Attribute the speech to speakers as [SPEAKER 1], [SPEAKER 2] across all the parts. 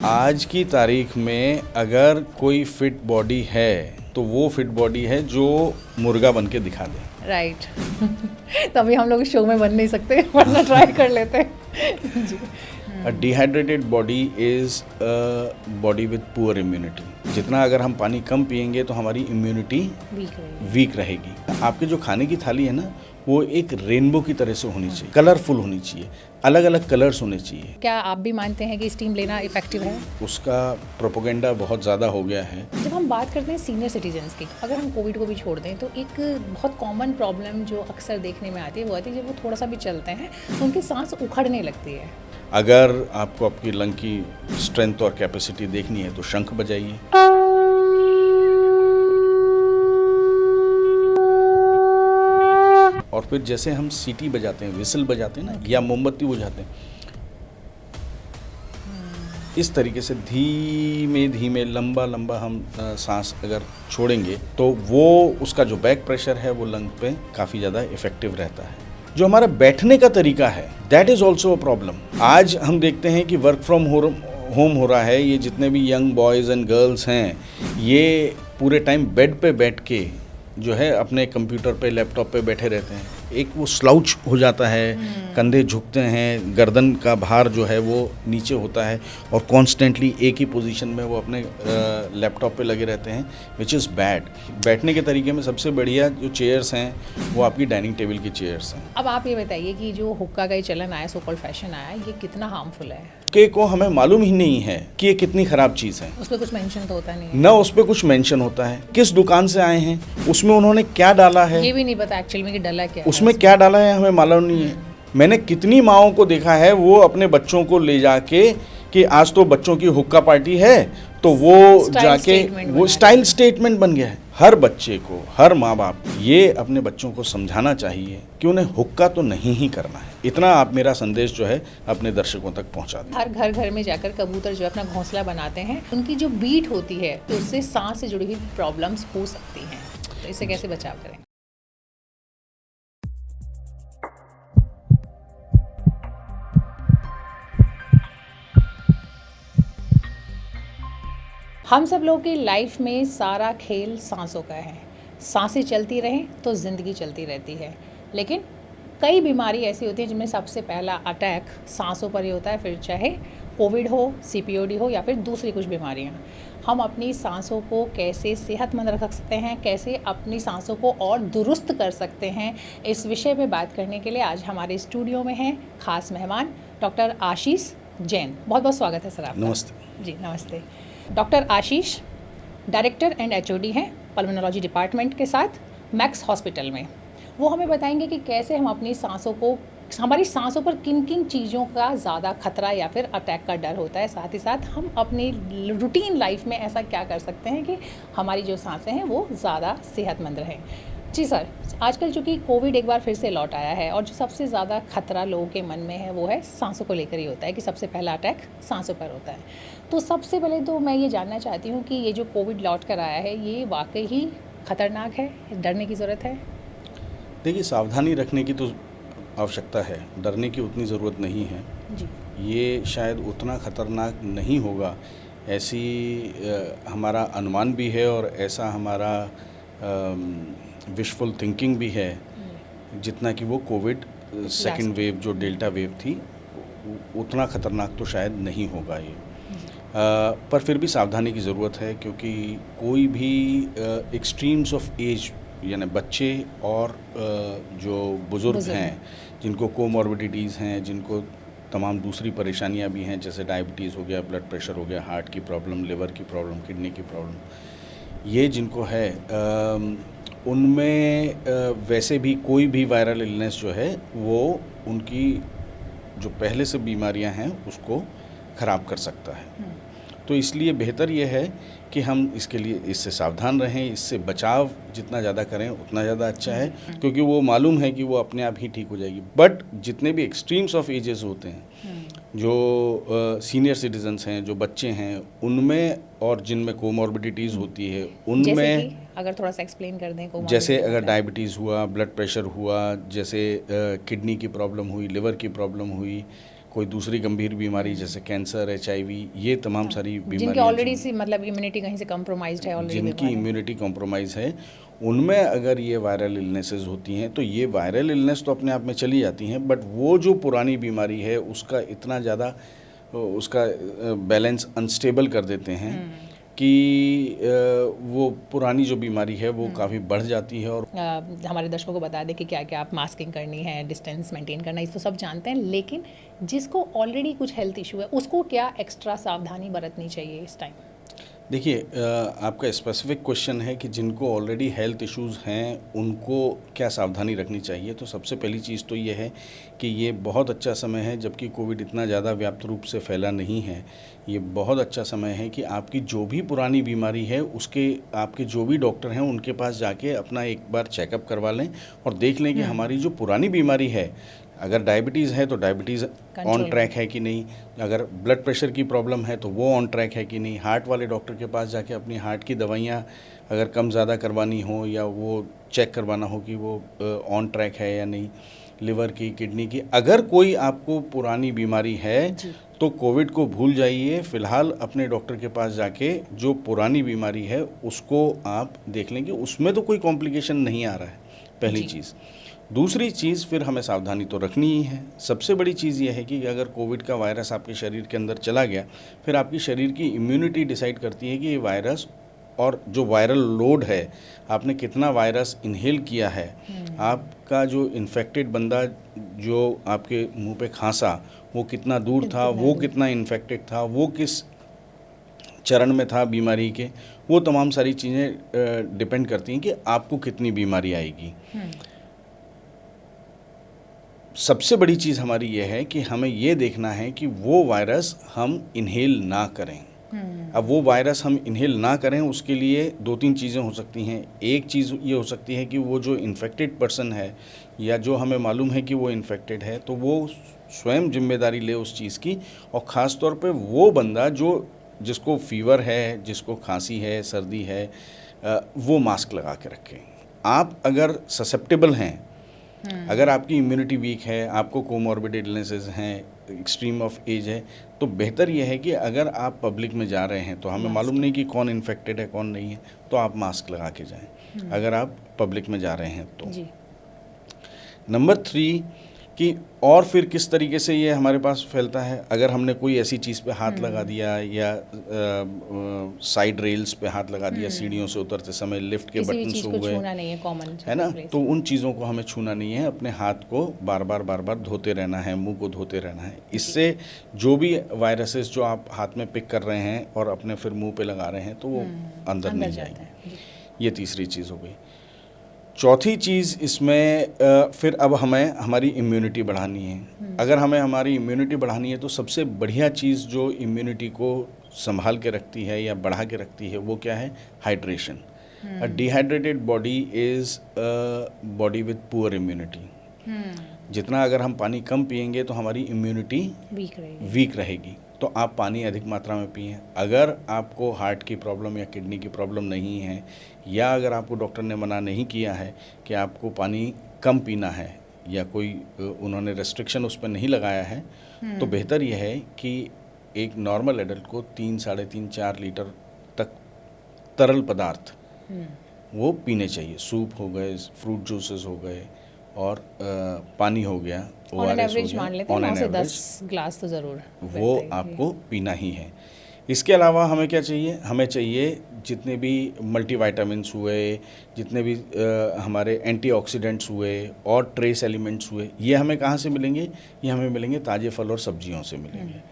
[SPEAKER 1] आज की तारीख में अगर कोई फिट बॉडी है तो वो फिट बॉडी है जो मुर्गा बन के दिखा दे।
[SPEAKER 2] राइट तभी हम लोग शो में बन नहीं सकते वरना ट्राई कर लेते हैं जी।
[SPEAKER 1] A dehydrated body is a body with poor immunity. जितना अगर हम पानी कम पिएंगे तो हमारी इम्यूनिटी वीक रहेगी। आपके जो खाने की थाली है ना, वो एक रेनबो की तरह से होनी चाहिए, कलरफुल होनी चाहिए, अलग अलग कलर्स होने चाहिए।
[SPEAKER 2] क्या आप भी मानते हैं कि स्टीम लेना इफेक्टिव है?
[SPEAKER 1] उसका प्रोपोगेंडा बहुत ज़्यादा हो गया है।
[SPEAKER 2] जब हम बात करते हैं सीनियर सिटीजन्स की, अगर हम कोविड को भी छोड़ दें तो एक बहुत कॉमन प्रॉब्लम जो अक्सर देखने में आती है वो आती है जब वो थोड़ा सा भी चलते हैं तो उनकी सांस उखड़ने लगती है।
[SPEAKER 1] अगर आपको आपकी लंग की स्ट्रेंथ और कैपेसिटी देखनी है तो शंख बजाइए। और फिर जैसे हम सीटी बजाते हैं, विसल बजाते हैं ना, या मोमबत्ती बुझाते हैं, इस तरीके से धीमे धीमे लंबा लंबा हम सांस अगर छोड़ेंगे तो वो उसका जो बैक प्रेशर है वो लंग पे काफ़ी ज़्यादा इफेक्टिव रहता है। जो हमारा बैठने का तरीका है, that is also a problem. आज हम देखते हैं कि वर्क फ्रॉम होम हो रहा है। ये जितने भी यंग बॉयज़ एंड गर्ल्स हैं, ये पूरे टाइम बेड पे बैठ के जो है अपने कंप्यूटर पे, लैपटॉप पे बैठे रहते हैं। एक वो स्लाउच हो जाता है, कंधे झुकते हैं, गर्दन का भार जो है वो नीचे होता है और कॉन्स्टेंटली एक ही पोजीशन में वो अपने लैपटॉप पे लगे रहते हैं, विच इज़ बैड। बैठने के तरीके में सबसे बढ़िया जो चेयर्स हैं वो आपकी डाइनिंग टेबल की चेयर्स हैं।
[SPEAKER 2] अब आप ये बताइए कि जो हुक्का का ये चलन आया, सो कॉल्ड फैशन आया, ये कितना हार्मफुल है?
[SPEAKER 1] के को हमें मालूम ही नहीं है कि ये कितनी ख़राब चीज़ है।
[SPEAKER 2] उस पर कुछ मेंशन तो होता नहीं है।
[SPEAKER 1] न उस पर कुछ मेंशन होता है, किस दुकान से आए हैं, उसमें उन्होंने क्या डाला है,
[SPEAKER 2] ये भी नहीं पता एक्चुअली में कि डला क्या है।
[SPEAKER 1] उसमें क्या डाला है हमें मालूम नहीं है। मैंने कितनी माओं को देखा है वो अपने बच्चों को ले जाके कि आज तो बच्चों की हुक्का पार्टी है, तो वो जाके वो स्टाइल स्टेटमेंट बन गया है। हर बच्चे को, हर माँ बाप ये अपने बच्चों को समझाना चाहिए कि उन्हें हुक्का तो नहीं ही करना है। इतना आप मेरा संदेश जो है अपने दर्शकों तक पहुँचा दें।
[SPEAKER 2] हर घर में जाकर कबूतर जो अपना घोंसला बनाते हैं, उनकी जो बीट होती है तो उससे सांस से जुड़ी हुई प्रॉब्लम्स हो सकती हैं, तो इससे कैसे बचाव करें? हम सब लोगों की लाइफ में सारा खेल सांसों का है। सांसें चलती रहें तो ज़िंदगी चलती रहती है, लेकिन कई बीमारी ऐसी होती है जिनमें सबसे पहला अटैक सांसों पर ही होता है, फिर चाहे कोविड हो, सीपीओडी हो या फिर दूसरी कुछ बीमारियां। हम अपनी सांसों को कैसे सेहतमंद रख सकते हैं, कैसे अपनी सांसों को और दुरुस्त कर सकते हैं, इस विषय पे बात करने के लिए आज हमारे स्टूडियो में हैं खास मेहमान डॉक्टर आशीष जैन। बहुत बहुत स्वागत है सर आपका।
[SPEAKER 1] नमस्ते
[SPEAKER 2] जी नमस्ते। Doctor Ashish director and HOD हैं पल्मोनोलॉजी डिपार्टमेंट के साथ मैक्स हॉस्पिटल में। वो हमें बताएंगे कि कैसे हम अपनी सांसों को, हमारी सांसों पर किन किन चीज़ों का ज़्यादा खतरा या फिर अटैक का डर होता है, साथ ही साथ हम अपनी रूटीन लाइफ में ऐसा क्या कर सकते हैं कि हमारी जो सांसें हैं वो ज़्यादा सेहतमंद रहें। जी सर, आजकल चूँकि कोविड एक बार फिर से लौट आया है और जो सबसे ज़्यादा खतरा लोगों के मन में है वो है सांसों को लेकर ही होता है कि सबसे पहला अटैक सांसों पर होता है। तो सबसे पहले तो मैं ये जानना चाहती हूँ कि ये जो कोविड लौट कर आया है ये वाकई ही खतरनाक है, डरने की ज़रूरत है?
[SPEAKER 1] देखिए, सावधानी रखने की तो आवश्यकता है, डरने की उतनी ज़रूरत नहीं है
[SPEAKER 2] जी।
[SPEAKER 1] ये शायद उतना ख़तरनाक नहीं होगा, ऐसी हमारा अनुमान भी है और ऐसा हमारा विशफुल थिंकिंग भी है, जितना कि वो कोविड सेकंड वेव जो डेल्टा वेव थी उतना ख़तरनाक तो शायद नहीं होगा ये। पर फिर भी सावधानी की ज़रूरत है, क्योंकि कोई भी एक्सट्रीम्स ऑफ एज यानी बच्चे और जो बुज़ुर्ग हैं जिनको कोमॉर्बिडिटीज़ हैं, जिनको तमाम दूसरी परेशानियां भी हैं, जैसे डायबिटीज़ हो गया, ब्लड प्रेशर हो गया, हार्ट की प्रॉब्लम, लिवर की प्रॉब्लम, किडनी की प्रॉब्लम, ये जिनको है उनमें वैसे भी कोई भी वायरल इलनेस जो है वो उनकी जो पहले से बीमारियां हैं उसको ख़राब कर सकता है। तो इसलिए बेहतर ये है कि हम इसके लिए इससे सावधान रहें, इससे बचाव जितना ज़्यादा करें उतना ज़्यादा अच्छा है, क्योंकि वो मालूम है कि वो अपने आप ही ठीक हो जाएगी। बट जितने भी एक्सट्रीम्स ऑफ एजेस होते हैं, जो सीनियर सिटीजन्स हैं, जो बच्चे हैं, उनमें और जिनमें कोमॉर्बिडिटीज़ होती है उनमें,
[SPEAKER 2] अगर थोड़ा सा एक्सप्लेन कर दें।
[SPEAKER 1] जैसे अगर डायबिटीज़ हुआ, ब्लड प्रेशर हुआ, जैसे किडनी की प्रॉब्लम हुई, लिवर की प्रॉब्लम हुई, कोई दूसरी गंभीर बीमारी जैसे कैंसर, HIV, ये तमाम सारी
[SPEAKER 2] जिनकी
[SPEAKER 1] बीमारियां
[SPEAKER 2] ऑलरेडी सी मतलब इम्यूनिटी कहीं से कम्प्रोमाइज्ड है ऑलरेडी,
[SPEAKER 1] जिनकी इम्यूनिटी कॉम्प्रोमाइज़ है, उनमें अगर ये वायरल इलनेसेस होती हैं तो ये वायरल इलनेस तो अपने आप में चली जाती हैं, बट वो जो पुरानी बीमारी है उसका इतना ज़्यादा उसका बैलेंस अनस्टेबल कर देते हैं कि वो पुरानी जो बीमारी है वो काफ़ी बढ़ जाती है। और
[SPEAKER 2] हमारे दर्शकों को बता दें कि क्या क्या आप मास्किंग करनी है, डिस्टेंस मेंटेन करना, इस तो सब जानते हैं, लेकिन जिसको ऑलरेडी कुछ हेल्थ इशू है उसको क्या एक्स्ट्रा सावधानी बरतनी चाहिए इस टाइम?
[SPEAKER 1] देखिए, आपका स्पेसिफिक क्वेश्चन है कि जिनको ऑलरेडी हेल्थ इश्यूज़ हैं उनको क्या सावधानी रखनी चाहिए। तो सबसे पहली चीज़ तो ये है कि ये बहुत अच्छा समय है, जबकि कोविड इतना ज़्यादा व्याप्त रूप से फैला नहीं है। ये बहुत अच्छा समय है कि आपकी जो भी पुरानी बीमारी है उसके आपके जो भी डॉक्टर हैं उनके पास जाके अपना एक बार चेकअप करवा लें और देख लें कि हमारी जो पुरानी बीमारी है, अगर डायबिटीज़ है तो डायबिटीज़ ऑन ट्रैक है कि नहीं, अगर ब्लड प्रेशर की प्रॉब्लम है तो वो ऑन ट्रैक है कि नहीं, हार्ट वाले डॉक्टर के पास जाके अपनी हार्ट की दवाइयाँ अगर कम ज़्यादा करवानी हो या वो चेक करवाना हो कि वो ऑन ट्रैक है या नहीं, लिवर की, किडनी की। अगर कोई आपको पुरानी बीमारी है तो कोविड को भूल जाइए, फ़िलहाल अपने डॉक्टर के पास जाके जो पुरानी बीमारी है उसको आप देख लेंगे, उसमें तो कोई कॉम्प्लिकेशन नहीं आ रहा है, पहली चीज़। दूसरी चीज़, फिर हमें सावधानी तो रखनी ही है। सबसे बड़ी चीज़ यह है कि अगर कोविड का वायरस आपके शरीर के अंदर चला गया, फिर आपकी शरीर की इम्यूनिटी डिसाइड करती है कि ये वायरस और जो वायरल लोड है, आपने कितना वायरस इनहेल किया है, आपका जो इन्फेक्टेड बंदा जो आपके मुंह पे खांसा वो कितना दूर था, वो कितना इन्फेक्टेड था, वो किस चरण में था बीमारी के, वो तमाम सारी चीज़ें डिपेंड करती हैं कि आपको कितनी बीमारी आएगी। सबसे बड़ी चीज़ हमारी ये है कि हमें ये देखना है कि वो वायरस हम इनहेल ना करें। अब वो वायरस हम इनहेल ना करें, उसके लिए दो तीन चीज़ें हो सकती हैं। एक चीज़ ये हो सकती है कि वो जो इन्फेक्टेड पर्सन है या जो हमें मालूम है कि वो इन्फेक्टेड है, तो वो स्वयं जिम्मेदारी ले उस चीज़ की, और ख़ास तौर पे वो बंदा जिसको फीवर है, जिसको खांसी है, सर्दी है, वो मास्क लगा के रखें। आप अगर ससेप्टेबल हैं, अगर आपकी इम्यूनिटी वीक है, आपको कोमॉर्बिड इलनेसेस हैं, एक्सट्रीम ऑफ एज है, तो बेहतर यह है कि अगर आप पब्लिक में जा रहे हैं तो हमें मालूम नहीं कि कौन इन्फेक्टेड है कौन नहीं है, तो आप मास्क लगा के जाएं अगर आप पब्लिक में जा रहे हैं तो। नंबर 3 कि और फिर किस तरीके से ये हमारे पास फैलता है, अगर हमने कोई ऐसी चीज़ पे हाथ लगा दिया या साइड रेल्स पे हाथ लगा दिया, सीढ़ियों से उतरते समय लिफ्ट के बटन छू गए, है ना, तो उन चीज़ों को हमें छूना नहीं है। अपने हाथ को बार बार धोते रहना है, मुंह को धोते रहना है। इससे जो भी वायरसेस जो आप हाथ में पिक कर रहे हैं और अपने फिर मुंह पे लगा रहे हैं तो वो अंदर नहीं जाएंगे। ये तीसरी चीज़ हो गई। चौथी चीज़ इसमें फिर अब हमें हमारी इम्यूनिटी बढ़ानी है। अगर हमें हमारी इम्यूनिटी बढ़ानी है तो सबसे बढ़िया चीज़ जो इम्यूनिटी को संभाल के रखती है या बढ़ा के रखती है वो क्या है? Hydration. A dehydrated body is a body with poor immunity. जितना अगर हम पानी कम पिएंगे तो हमारी इम्यूनिटी वीक रहेगी। तो आप पानी अधिक मात्रा में पिएं। अगर आपको हार्ट की प्रॉब्लम या किडनी की प्रॉब्लम नहीं है, या अगर आपको डॉक्टर ने मना नहीं किया है कि आपको पानी कम पीना है या कोई उन्होंने रेस्ट्रिक्शन उस पर नहीं लगाया है, तो बेहतर यह है कि एक नॉर्मल एडल्ट को 3, 3.5, 4 लीटर तक तरल पदार्थ वो पीने चाहिए। सूप हो गए, फ्रूट जूसेस हो गए और पानी हो गया,
[SPEAKER 2] ऑन एवरेज मान लेते हैं 9 से 10 ग्लास तो ज़रूर
[SPEAKER 1] वो आपको पीना ही है। इसके अलावा हमें क्या चाहिए? हमें चाहिए जितने भी मल्टीविटामिन्स हुए, जितने भी हमारे एंटीऑक्सीडेंट्स हुए और ट्रेस एलिमेंट्स हुए, ये हमें कहाँ से मिलेंगे? ये हमें मिलेंगे ताज़े फल और सब्जियों से मिलेंगे।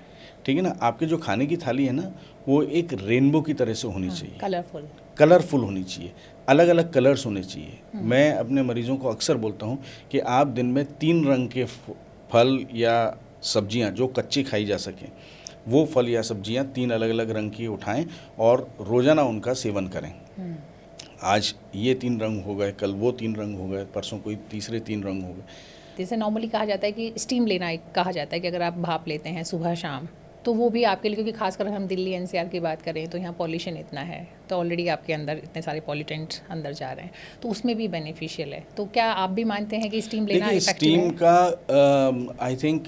[SPEAKER 1] ठीक है ना? आपके जो खाने की थाली है ना, वो एक रेनबो की तरह से होनी चाहिए, कलरफुल होनी चाहिए, अलग अलग कलर्स होने चाहिए। मैं अपने मरीज़ों को अक्सर बोलता हूँ कि आप दिन में 3 रंग के फल या सब्जियाँ जो कच्ची खाई जा सकें, वो फल या सब्जियाँ 3 अलग अलग रंग की उठाएं और रोज़ाना उनका सेवन करें। आज ये 3 रंग हो गए, कल वो 3 रंग हो गए, परसों कोई तीसरे 3 रंग हो गए।
[SPEAKER 2] जैसे नॉर्मली कहा जाता है कि स्टीम लेना कहा जाता है कि अगर आप भाप लेते हैं सुबह शाम, तो वो भी आपके लिए, क्योंकि खासकर हम दिल्ली NCR की बात करें तो यहाँ पॉल्यूशन इतना है, तो ऑलरेडी आपके अंदर इतने सारे पॉल्यूटेंट्स अंदर जा रहे हैं, तो उसमें भी बेनिफिशियल है। तो क्या आप भी मानते हैं कि स्टीम लेना इफेक्टिव है?
[SPEAKER 1] स्टीम का आई थिंक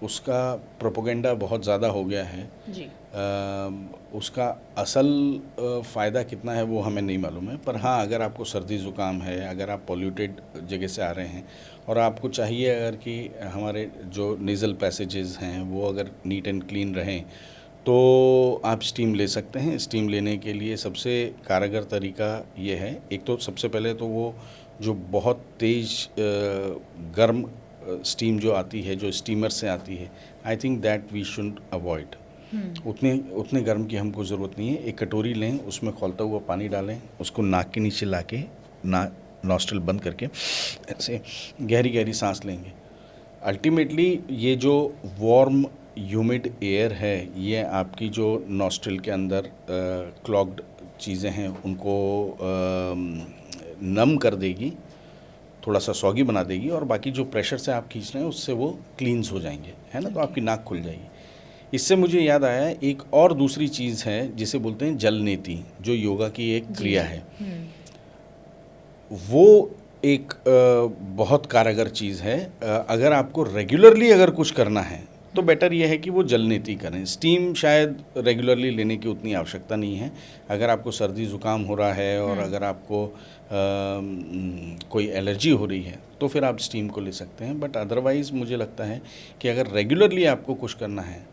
[SPEAKER 1] उसका प्रोपोगेंडा बहुत ज़्यादा हो गया है।
[SPEAKER 2] जी।
[SPEAKER 1] उसका असल फ़ायदा कितना है वो हमें नहीं मालूम है, पर हाँ, अगर आपको सर्दी ज़ुकाम है, अगर आप पॉल्यूटेड जगह से आ रहे हैं और आपको चाहिए अगर कि हमारे जो नेज़ल पैसेजेस हैं वो अगर नीट एंड क्लीन रहें, तो आप स्टीम ले सकते हैं। स्टीम लेने के लिए सबसे कारगर तरीका ये है, एक तो सबसे पहले तो वो जो बहुत तेज़ गर्म स्टीम जो आती है, जो स्टीमर से आती है, I think that we should avoid. उतने गर्म की हमको ज़रूरत नहीं है। एक कटोरी लें, उसमें खौलता हुआ पानी डालें, उसको नाक के नीचे ला के नॉस्ट्रल बंद करके ऐसे गहरी गहरी सांस लेंगे। अल्टीमेटली ये जो वार्म ह्यूमिड एयर है, ये आपकी जो नॉस्ट्रल के अंदर क्लॉग्ड चीज़ें हैं उनको नम कर देगी, थोड़ा सा सॉगी बना देगी, और बाकी जो प्रेशर से आप खींच रहे हैं उससे वो क्लींस हो जाएंगे, है ना। तो आपकी नाक खुल जाएगी। इससे मुझे याद आया एक और दूसरी चीज़ है जिसे बोलते हैं जल नीति, जो योगा की एक क्रिया है। वो एक बहुत कारगर चीज़ है। अगर आपको रेगुलरली अगर कुछ करना है तो बेटर ये है कि वो जल नीति करें। स्टीम शायद रेगुलरली लेने की उतनी आवश्यकता नहीं है। अगर आपको सर्दी ज़ुकाम हो रहा है और अगर आपको कोई एलर्जी हो रही है तो फिर आप स्टीम को ले सकते हैं, बट अदरवाइज़ मुझे लगता है कि अगर रेगुलरली आपको कुछ करना है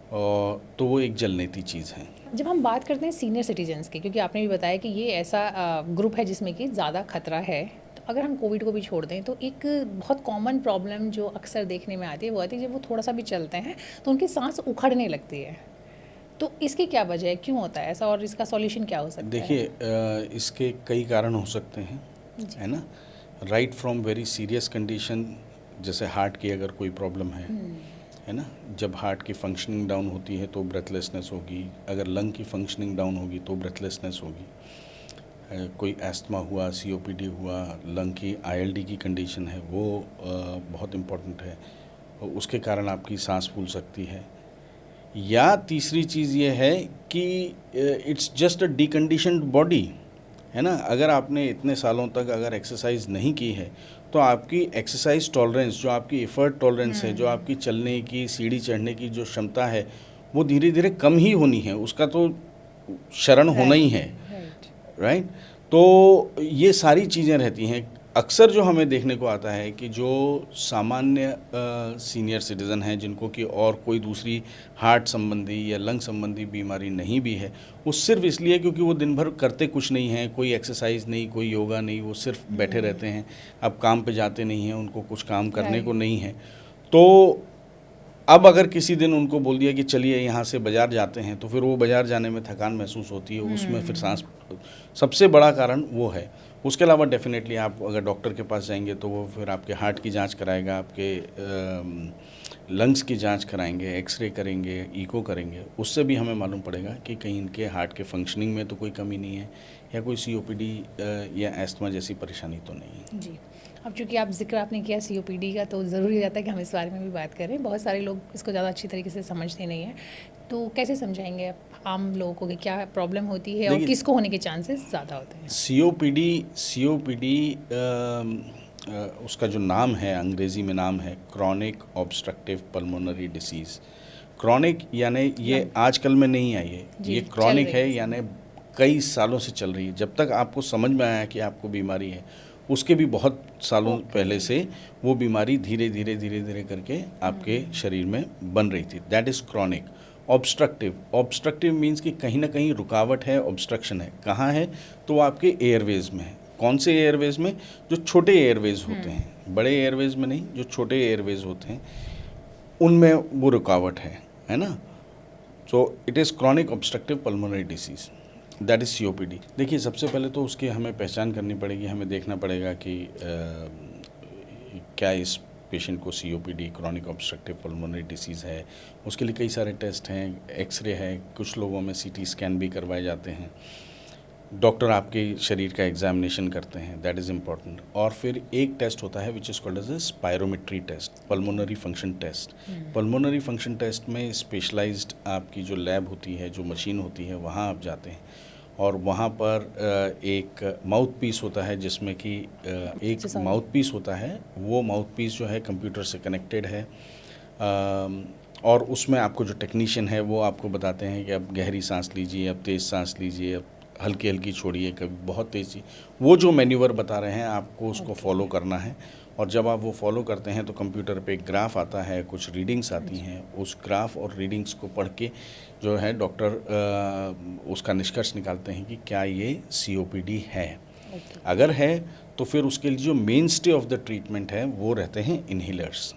[SPEAKER 1] तो वो एक जल नीति चीज़ है।
[SPEAKER 2] जब हम बात करते हैं सीनियर सिटीजन्स की, क्योंकि आपने भी बताया कि ये ऐसा ग्रुप है जिसमें कि ज़्यादा खतरा है, तो अगर हम कोविड को भी छोड़ दें तो एक बहुत कॉमन प्रॉब्लम जो अक्सर देखने में आती है वो आती है जब वो थोड़ा सा भी चलते हैं तो उनकी सांस उखड़ने लगती है। तो इसकी क्या वजह है, क्यों होता है ऐसा, और इसका सॉल्यूशन क्या हो सकता है?
[SPEAKER 1] देखिए, इसके कई कारण हो सकते हैं, है ना। Right from very serious condition, जैसे हार्ट की अगर कोई प्रॉब्लम है ना, जब हार्ट की फंक्शनिंग डाउन होती है तो ब्रेथलेसनेस होगी। अगर लंग की फंक्शनिंग डाउन होगी तो ब्रेथलेसनेस होगी। कोई एस्थमा हुआ, COPD हुआ, लंग की ILD की कंडीशन है, वो बहुत इम्पोर्टेंट है, उसके कारण आपकी सांस फूल सकती है। या तीसरी चीज़ ये है कि इट्स जस्ट अ डिकंडीशन्ड बॉडी, है ना। अगर आपने इतने सालों तक अगर एक्सरसाइज नहीं की है तो आपकी एक्सरसाइज टॉलरेंस, जो आपकी एफर्ट टॉलरेंस है, जो आपकी चलने की, सीढ़ी चढ़ने की जो क्षमता है, वो धीरे धीरे कम ही होनी है। उसका तो शरण होना ही है, राइट। तो ये सारी चीज़ें रहती हैं। अक्सर जो हमें देखने को आता है कि जो सामान्य सीनियर सिटीज़न हैं जिनको कि और कोई दूसरी हार्ट संबंधी या लंग संबंधी बीमारी नहीं भी है, वो सिर्फ इसलिए क्योंकि वो दिन भर करते कुछ नहीं हैं, कोई एक्सरसाइज नहीं, कोई योगा नहीं, वो सिर्फ बैठे रहते हैं। अब काम पे जाते नहीं हैं, उनको कुछ काम करने को नहीं है। तो अब अगर किसी दिन उनको बोल दिया कि चलिए यहाँ से बाज़ार जाते हैं, तो फिर वो बाज़ार जाने में थकान महसूस होती है, उसमें फिर सांस, सबसे बड़ा कारण वो है। उसके अलावा डेफिनेटली आप अगर डॉक्टर के पास जाएंगे तो वो फिर आपके हार्ट की जांच कराएगा, आपके लंग्स की जांच कराएंगे, एक्सरे करेंगे, इको करेंगे। उससे भी हमें मालूम पड़ेगा कि कहीं इनके हार्ट के फंक्शनिंग में तो कोई कमी नहीं है या कोई COPD या एस्थमा जैसी परेशानी तो नहीं है।
[SPEAKER 2] जी। अब चूँकि जिक्र आपने किया COPD का, तो ज़रूरी रहता है कि हम इस बारे में भी बात करें। बहुत सारे लोग इसको ज़्यादा अच्छी तरीके से समझते नहीं हैं, तो कैसे समझाएंगे आप आम लोगों को कि क्या प्रॉब्लम होती है और किसको होने के चांसेस ज़्यादा होते हैं?
[SPEAKER 1] COPD उसका जो नाम है, अंग्रेज़ी में नाम है chronic obstructive pulmonary disease. Chronic यानी ये आजकल में नहीं आई है, ये क्रॉनिक है, यानी कई सालों से चल रही है। जब तक आपको समझ में आया कि आपको बीमारी है, उसके भी बहुत सालों पहले से वो बीमारी धीरे धीरे करके आपके शरीर में बन रही थी। That is chronic. Obstructive means कि कहीं ना कहीं रुकावट है, ऑब्स्ट्रक्शन है। कहाँ है? तो आपके एयरवेज में है। कौन से एयरवेज में? जो छोटे एयरवेज होते हैं, बड़े एयरवेज में नहीं, जो छोटे एयरवेज होते हैं उनमें वो रुकावट है ना। So it is chronic obstructive pulmonary disease, that is COPD। देखिए, सबसे पहले तो उसकी हमें पहचान करनी पड़ेगी, हमें देखना पड़ेगा कि क्या इस पेशेंट को COPD chronic obstructive pulmonary disease है। उसके लिए कई सारे टेस्ट हैं, एक्सरे है, कुछ लोगों में CT स्कैन भी करवाए जाते हैं। डॉक्टर आपके शरीर का एग्जामिनेशन करते हैं, दैट इज़ इम्पॉर्टेंट। और फिर एक टेस्ट होता है which is called as a spirometry test, pulmonary function test. Pulmonary function test में स्पेशलाइज्ड आपकी जो लैब होती है, जो मशीन होती है, वहाँ आप जाते हैं और वहाँ पर एक माउथ पीस होता है जिसमें कि एक
[SPEAKER 2] अच्छा, sorry.
[SPEAKER 1] माउथ पीस होता है, वो माउथ पीस जो है कंप्यूटर से कनेक्टेड है और उसमें आपको जो टेक्नीशियन है वो आपको बताते हैं कि अब गहरी सांस लीजिए, अब तेज़ सांस लीजिए, अब हल्की हल्की छोड़िए, कभी बहुत तेज़। वो जो मैन्यूवर बता रहे हैं आपको उसको फॉलो करना है और जब आप वो फॉलो करते हैं तो कंप्यूटर पे एक ग्राफ आता है, कुछ रीडिंग्स आती हैं, उस ग्राफ और रीडिंग्स को पढ़ के जो है डॉक्टर उसका निष्कर्ष निकालते हैं कि क्या ये COPD है। अगर है तो फिर उसके लिए जो main stay of the treatment है वो रहते हैं इन्हीलर्स।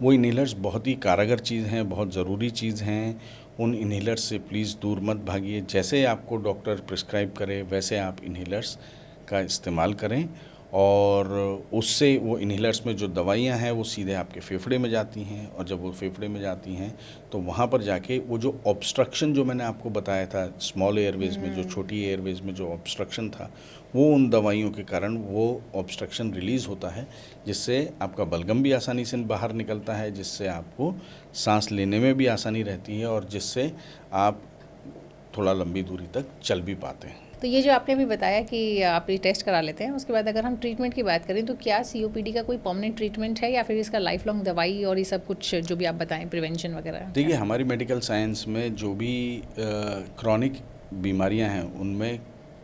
[SPEAKER 1] वो इन्हीलर्स बहुत ही कारगर चीज़ हैं, बहुत ज़रूरी चीज़ हैं। उन इन्हीलर्स से प्लीज़ दूर मत भागिए। जैसे आपको डॉक्टर प्रिस्क्राइब करे वैसे आप इन्हीलर्स का इस्तेमाल करें और उससे वो इन्हीलर्स में जो दवाइयाँ हैं वो सीधे आपके फेफड़े में जाती हैं और जब वो फेफड़े में जाती हैं तो वहाँ पर जाके वो जो ऑब्स्ट्रक्शन जो मैंने आपको बताया था स्मॉल एयरवेज में, जो छोटी एयरवेज में जो ऑब्स्ट्रक्शन था, वो उन दवाइयों के कारण वो ऑब्स्ट्रक्शन रिलीज़ होता है जिससे आपका बलगम भी आसानी से बाहर निकलता है, जिससे आपको सांस लेने में भी आसानी रहती है और जिससे आप थोड़ा लंबी दूरी तक चल भी पाते हैं।
[SPEAKER 2] तो ये जो आपने अभी बताया कि आप ये टेस्ट करा लेते हैं, उसके बाद अगर हम ट्रीटमेंट की बात करें तो क्या COPD का कोई परमानेंट ट्रीटमेंट है या फिर इसका लाइफ लॉन्ग दवाई और ये सब कुछ जो भी आप बताएं प्रिवेंशन वगैरह?
[SPEAKER 1] देखिए, हमारी मेडिकल साइंस में जो भी क्रॉनिक बीमारियां हैं उनमें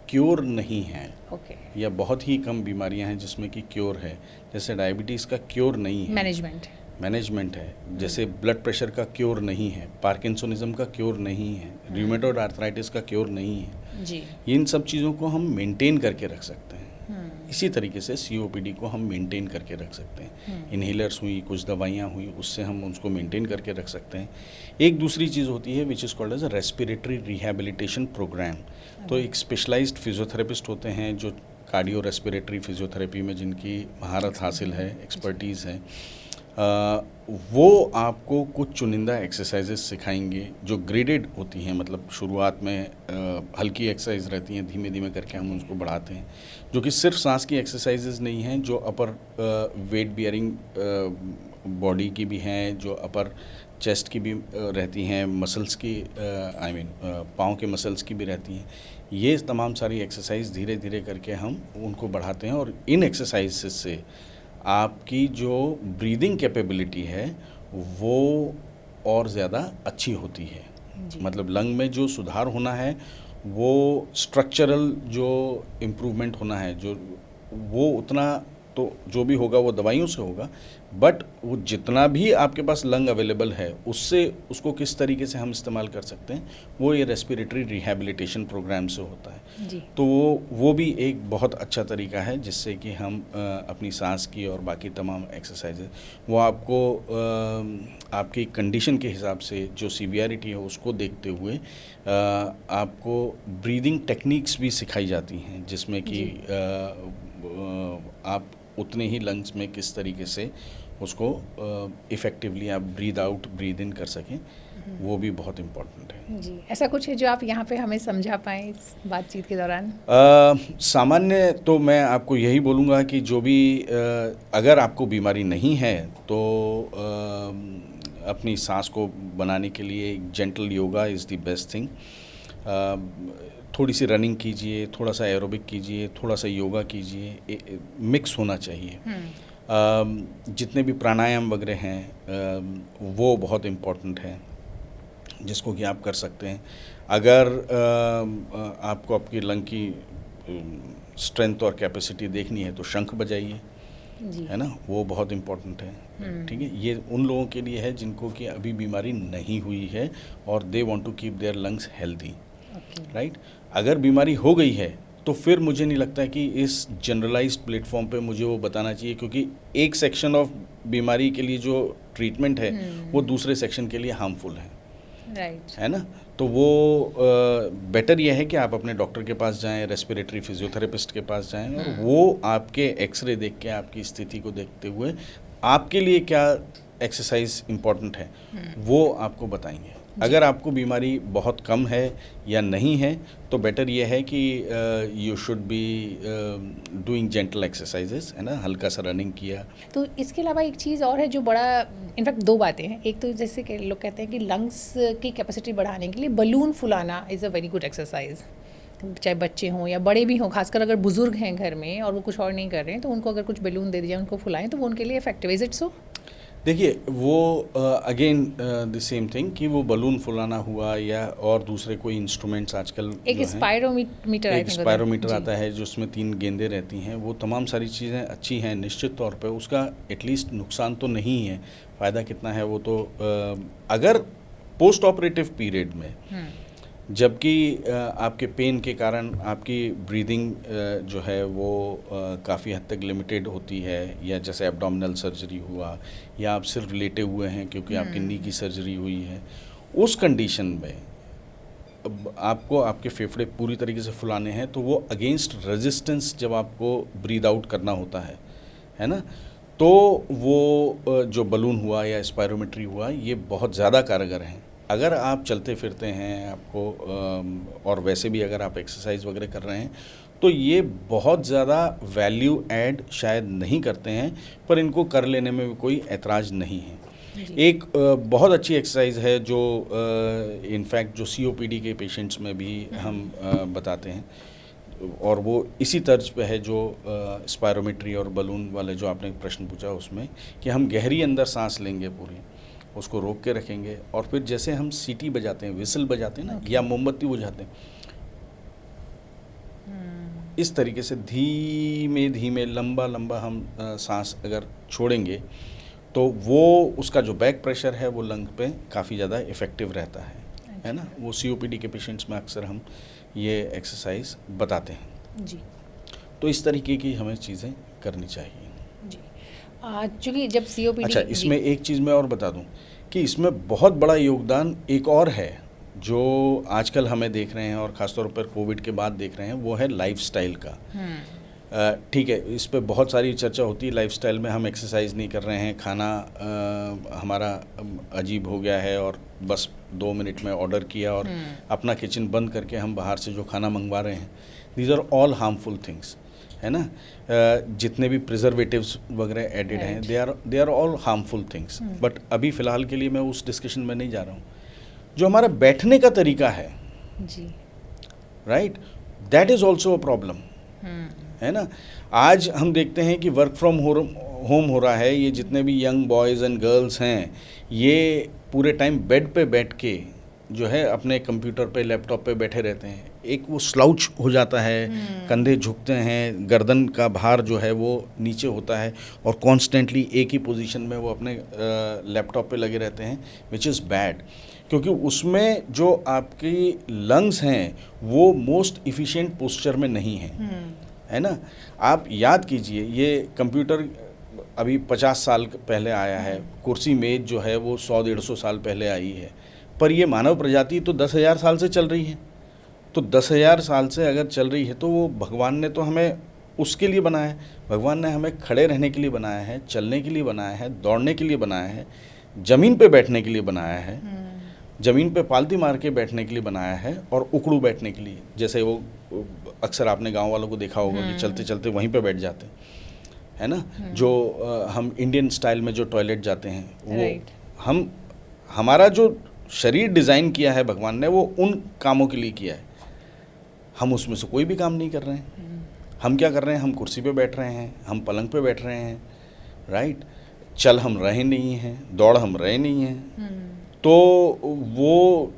[SPEAKER 1] क्योर नहीं है।
[SPEAKER 2] ओके।
[SPEAKER 1] या बहुत ही कम बीमारियां हैं जिसमें कि क्योर है। जैसे डायबिटीज़ का क्योर नहीं है, मैनेजमेंट है। जैसे ब्लड प्रेशर का क्योर नहीं है, पार्किंसोनिज्म का क्योर नहीं है, र्यूमेटॉइड आर्थराइटिस का क्योर नहीं है
[SPEAKER 2] जी।
[SPEAKER 1] इन सब चीज़ों को हम मेंटेन करके रख सकते हैं। इसी तरीके से COPD को हम मेंटेन करके रख सकते हैं। इन्हीलर्स हुई, कुछ दवाइयाँ हुई, उससे हम उसको मेंटेन करके रख सकते हैं। एक दूसरी चीज़ होती है which is called as a respiratory rehabilitation program. तो एक स्पेशलाइज्ड फिजियोथेरेपिस्ट होते हैं जो कार्डियो रेस्पिरेटरी फिजियोथेरेपी में जिनकी महारत हासिल है, एक्सपर्टीज़ है, वो आपको कुछ चुनिंदा एक्सरसाइजेस सिखाएंगे जो ग्रेडेड होती हैं। मतलब शुरुआत में हल्की एक्सरसाइज रहती हैं, धीमे धीमे करके हम उसको बढ़ाते हैं, जो कि सिर्फ सांस की एक्सरसाइजेस नहीं हैं, जो अपर वेट बियरिंग बॉडी की भी हैं, जो अपर चेस्ट की भी रहती हैं, मसल्स की पाँव के मसल्स की भी रहती हैं। ये तमाम सारी एक्सरसाइज धीरे धीरे करके हम उनको बढ़ाते हैं और इन एक्सरसाइज से आपकी जो ब्रीदिंग कैपेबिलिटी है वो और ज़्यादा अच्छी होती है। मतलब लंग में जो सुधार होना है, वो स्ट्रक्चरल जो इम्प्रूवमेंट होना है, जो वो उतना तो जो भी होगा वो दवाइयों से होगा, बट वो जितना भी आपके पास लंग अवेलेबल है उससे उसको किस तरीके से हम इस्तेमाल कर सकते हैं वो ये रेस्पिरेटरी रिहैबिलिटेशन प्रोग्राम से होता है
[SPEAKER 2] जी।
[SPEAKER 1] तो वो भी एक बहुत अच्छा तरीका है जिससे कि हम अपनी सांस की और बाकी तमाम एक्सरसाइजेज वो आपको आपकी कंडीशन के हिसाब से जो सीवियरिटी है उसको देखते हुए आपको ब्रीदिंग टेक्निक्स भी सिखाई जाती हैं जिसमें कि आप उतने ही लंग्स में किस तरीके से उसको इफ़ेक्टिवली आप ब्रीद आउट ब्रीद इन कर सकें, वो भी बहुत इम्पोर्टेंट है।
[SPEAKER 2] जी, ऐसा कुछ है जो आप यहाँ पे हमें समझा पाएँ इस बातचीत के दौरान?
[SPEAKER 1] सामान्य तो मैं आपको यही बोलूँगा कि जो भी अगर आपको बीमारी नहीं है तो अपनी सांस को बनाने के लिए gentle yoga is the best thing. थोड़ी सी रनिंग कीजिए, थोड़ा सा एरोबिक कीजिए, थोड़ा सा योगा कीजिए, मिक्स होना चाहिए। जितने भी प्राणायाम वगैरह हैं वो बहुत इम्पोर्टेंट है जिसको कि आप कर सकते हैं। अगर आपको आपकी लंग की स्ट्रेंथ और कैपेसिटी देखनी है तो शंख बजाइए, है ना, वो बहुत इम्पोर्टेंट है। ठीक है, ये उन लोगों के लिए है जिनको कि अभी बीमारी नहीं हुई है और they want to keep their lungs healthy, right. अगर बीमारी हो गई है तो फिर मुझे नहीं लगता कि इस जनरलाइज्ड प्लेटफॉर्म पे मुझे वो बताना चाहिए, क्योंकि एक सेक्शन ऑफ बीमारी के लिए जो ट्रीटमेंट है वो दूसरे सेक्शन के लिए हार्मफुल है,
[SPEAKER 2] राइट,
[SPEAKER 1] है ना। तो वो बेटर यह है कि आप अपने डॉक्टर के पास जाएं, रेस्पिरेटरी फिजियोथेरेपिस्ट के पास जाएं और वो आपके एक्सरे देख के आपकी स्थिति को देखते हुए आपके लिए क्या एक्सरसाइज इम्पॉर्टेंट है वो आपको बताएंगे। अगर आपको बीमारी बहुत कम है या नहीं है तो बेटर ये है कि you should be doing gentle exercises, है ना, हल्का सा रनिंग किया।
[SPEAKER 2] तो इसके अलावा एक चीज़ और है जो बड़ा, इनफैक्ट दो बातें हैं। एक तो जैसे कि लोग कहते हैं कि लंग्स की कैपेसिटी बढ़ाने के लिए बलून फुलाना is a very good exercise, चाहे बच्चे हों या बड़े भी हों, खासकर अगर बुजुर्ग हैं घर में और वो कुछ और नहीं कर रहे हैं तो उनको अगर कुछ बलून दे दिया, उनको फुलाएं तो वो उनके लिए इफेक्टिव। Is it so?
[SPEAKER 1] देखिए वो अगेन द सेम थिंग कि वो बलून फुलाना हुआ या और दूसरे कोई इंस्ट्रूमेंट्स आजकल
[SPEAKER 2] एक स्पायरोमीटर,
[SPEAKER 1] एक स्पायरोमीटर आता है जिसमें 3 गेंदें रहती हैं, वो तमाम सारी चीज़ें अच्छी हैं निश्चित तौर पे। उसका एटलीस्ट नुकसान तो नहीं है, फ़ायदा कितना है वो तो अगर पोस्ट ऑपरेटिव पीरियड में जबकि आपके पेन के कारण आपकी ब्रीदिंग जो है वो काफ़ी हद तक लिमिटेड होती है, या जैसे एब्डोमिनल सर्जरी हुआ या आप सिर्फ लेटे हुए हैं क्योंकि आपकी नी की सर्जरी हुई है, उस कंडीशन में आपको आपके फेफड़े पूरी तरीके से फुलाने हैं तो वो अगेंस्ट रेजिस्टेंस जब आपको ब्रीद आउट करना होता है ना, तो वो जो बलून हुआ या स्पायरोमेट्री हुआ ये बहुत ज़्यादा कारगर हैं। अगर आप चलते फिरते हैं आपको और वैसे भी अगर आप एक्सरसाइज वगैरह कर रहे हैं तो ये बहुत ज़्यादा वैल्यू ऐड शायद नहीं करते हैं, पर इनको कर लेने में भी कोई ऐतराज़ नहीं है। एक बहुत अच्छी एक्सरसाइज है जो इनफैक्ट जो COPD के पेशेंट्स में भी हम बताते हैं और वो इसी तर्ज पे है जो स्पायरोमेट्री और बलून वाले जो आपने प्रश्न पूछा उसमें, कि हम गहरी अंदर सांस लेंगे, पूरी उसको रोक के रखेंगे और फिर जैसे हम सीटी बजाते हैं, विसल बजाते हैं ना, या मोमबत्ती बुझाते हैं, इस तरीके से धीमे धीमे लंबा लंबा हम सांस अगर छोड़ेंगे तो वो उसका जो बैक प्रेशर है वो लंग पे काफ़ी ज़्यादा इफ़ेक्टिव रहता है ना। वो COPD के पेशेंट्स में अक्सर हम ये एक्सरसाइज बताते हैं
[SPEAKER 2] जी।
[SPEAKER 1] तो इस तरीके की हमें चीज़ें करनी चाहिए
[SPEAKER 2] जी। चूँकि जब COPD,
[SPEAKER 1] अच्छा, इसमें एक चीज़ मैं और बता दूं कि इसमें बहुत बड़ा योगदान एक और है जो आजकल हमें देख रहे हैं और ख़ासतौर पर कोविड के बाद देख रहे हैं, वो है लाइफस्टाइल का। ठीक है, इस पे बहुत सारी चर्चा होती है, लाइफस्टाइल में हम एक्सरसाइज नहीं कर रहे हैं, खाना हमारा अजीब हो गया है और बस 2 मिनट में ऑर्डर किया और अपना किचन बंद करके हम बाहर से जो खाना मंगवा रहे हैं, these are all harmful things, है ना। जितने भी प्रिजर्वेटिव्स वगैरह एडेड हैं, they are all harmful things. But अभी फ़िलहाल के लिए मैं उस डिस्कशन में नहीं जा रहा हूँ। जो हमारा बैठने का तरीका है
[SPEAKER 2] जी,
[SPEAKER 1] right, that is also a problem, है ना। आज हम देखते हैं कि वर्क फ्रॉम होम हो रहा है, ये जितने भी यंग बॉयज़ एंड गर्ल्स हैं ये पूरे टाइम बेड पे बैठ के जो है अपने कंप्यूटर पे, लैपटॉप पे बैठे रहते हैं। एक वो स्लाउच हो जाता है, कंधे झुकते हैं, गर्दन का भार जो है वो नीचे होता है और कॉन्स्टेंटली एक ही पोजीशन में वो अपने लैपटॉप पे लगे रहते हैं, विच इज़ बैड, क्योंकि उसमें जो आपकी लंग्स हैं वो मोस्ट इफ़िशिएंट पोस्चर में नहीं हैं, है ना। आप याद कीजिए, ये कंप्यूटर अभी 50 साल पहले आया है, कुर्सी मेज जो है वो 100-150 साल पहले आई है, पर ये मानव प्रजाति तो 10,000 साल से चल रही है। तो 10,000 साल से अगर चल रही है तो वो भगवान ने तो हमें उसके लिए बनाया है, भगवान ने हमें खड़े रहने के लिए बनाया है, चलने के लिए बनाया है, दौड़ने के लिए बनाया है, ज़मीन पे बैठने के लिए बनाया है, ज़मीन पे पालती मार के बैठने के लिए बनाया है और उकड़ू बैठने के लिए। जैसे वो अक्सर आपने गांव वालों को देखा होगा कि चलते चलते वहीं पे बैठ जाते हैं, है ना। जो हम इंडियन स्टाइल में जो टॉयलेट जाते हैं वो हमारा जो शरीर डिज़ाइन किया है भगवान ने वो उन कामों के लिए किया है, हम उसमें से कोई भी काम नहीं कर रहे हैं। हम क्या कर रहे हैं, हम कुर्सी पे बैठ रहे हैं, हम पलंग पे बैठ रहे हैं, राइट। चल हम रहे नहीं हैं, दौड़ हम रहे नहीं हैं। तो वो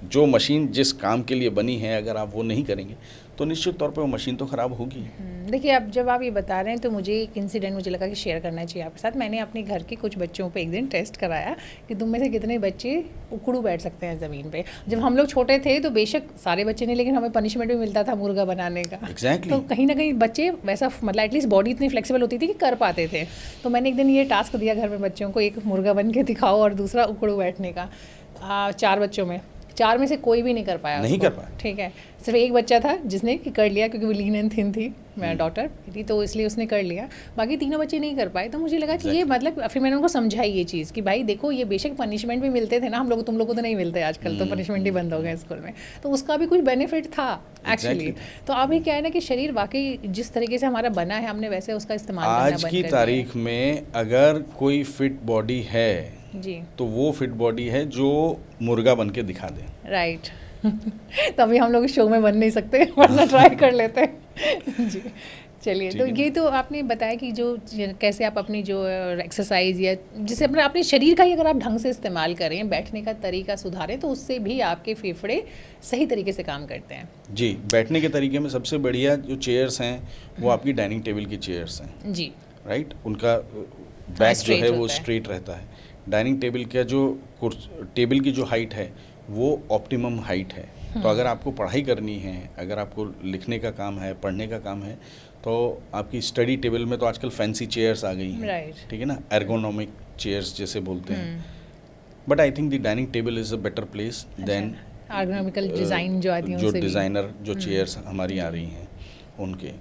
[SPEAKER 1] जो मशीन जिस काम के लिए बनी है, अगर आप वो नहीं करेंगे तो निश्चित तौर पे वो मशीन तो ख़राब होगी।
[SPEAKER 2] देखिए, अब जब आप ये बता रहे हैं तो मुझे एक इंसिडेंट मुझे लगा कि शेयर करना चाहिए आपके साथ। मैंने अपने घर के कुछ बच्चों पे एक दिन टेस्ट कराया कि तुम में से कितने बच्चे उकड़ू बैठ सकते हैं ज़मीन पे। जब हम लोग छोटे थे तो बेशक सारे बच्चे नहीं, लेकिन हमें पनिशमेंट भी मिलता था मुर्गा बनाने का।
[SPEAKER 1] Exactly.
[SPEAKER 2] तो कहीं ना कहीं बच्चे वैसा, मतलब एटलीस्ट बॉडी इतनी फ्लेक्सिबल होती थी कि कर पाते थे। तो मैंने एक दिन ये टास्क दिया घर में बच्चों को, एक मुर्गा बन के दिखाओ और दूसरा उकड़ू बैठने का। 4 बच्चों में 4 में से कोई भी नहीं कर पाया
[SPEAKER 1] नहीं
[SPEAKER 2] उसको।
[SPEAKER 1] कर पाया।
[SPEAKER 2] ठीक है, सिर्फ एक बच्चा था जिसने कि कर लिया, क्योंकि वो लीन एंड थिन थी, मेरा डॉटर थी, तो इसलिए उसने कर लिया। बाकी तीनों बच्चे नहीं कर पाए। तो मुझे लगा कि ये मतलब, फिर मैंने उनको समझाई ये चीज़ कि भाई देखो, ये बेशक पनिशमेंट भी मिलते थे ना हम लोग, तुम लोग को तो नहीं मिलते आजकल, तो पनिशमेंट ही बंद हो गए स्कूल में, तो उसका भी कुछ बेनिफिट था एक्चुअली। तो अभी क्या है ना कि शरीर वाकई जिस तरीके से हमारा बना है, हमने वैसे उसका इस्तेमाल करना
[SPEAKER 1] आज
[SPEAKER 2] बंद
[SPEAKER 1] की
[SPEAKER 2] कर दिया है।
[SPEAKER 1] तारीख में अगर कोई फिट बॉडी है
[SPEAKER 2] जी,
[SPEAKER 1] तो वो फिट बॉडी है जो मुर्गा बन के दिखा दे।
[SPEAKER 2] राइट। तभी हम लोग इस शो में बन नहीं सकते, वरना ट्राई कर लेते हैं। जी, चलिए।
[SPEAKER 1] ठीक
[SPEAKER 2] तो
[SPEAKER 1] है ना?
[SPEAKER 2] ये तो आपने बताया कि जो कैसे आप अपनी जो एक्सरसाइज या जिसे अपने शरीर का ही अगर आप ढंग से इस्तेमाल करें, बैठने का तरीका सुधारें, तो उससे भी आपके फेफड़े सही तरीके से काम करते हैं।
[SPEAKER 1] जी, बैठने के तरीके में सबसे बढ़िया जो चेयर्स हैं वो आपकी डाइनिंग टेबल की चेयर्स हैं,
[SPEAKER 2] जी,
[SPEAKER 1] राइट। उनका बैक जो
[SPEAKER 2] straight
[SPEAKER 1] है वो
[SPEAKER 2] होता है।
[SPEAKER 1] स्ट्रेट रहता है। डाइनिंग टेबल का जो टेबल की जो हाइट है वो ऑप्टिमम हाइट है। तो अगर आपको पढ़ाई करनी है, अगर आपको लिखने का काम है, पढ़ने का काम है, तो आपकी स्टडी टेबल में तो आजकल फैंसी चेयर्स आ गई हैं,
[SPEAKER 2] राइट।
[SPEAKER 1] ठीक है ना, एर्गोनॉमिक चेयर्स जैसे बोलते हैं। But I think the dining table is a better place than
[SPEAKER 2] ergonomical design जो आती है
[SPEAKER 1] जो
[SPEAKER 2] उनसे भी।
[SPEAKER 1] डिज़ाइनर जो चेयर्स हमारी आ रही हैं उनके।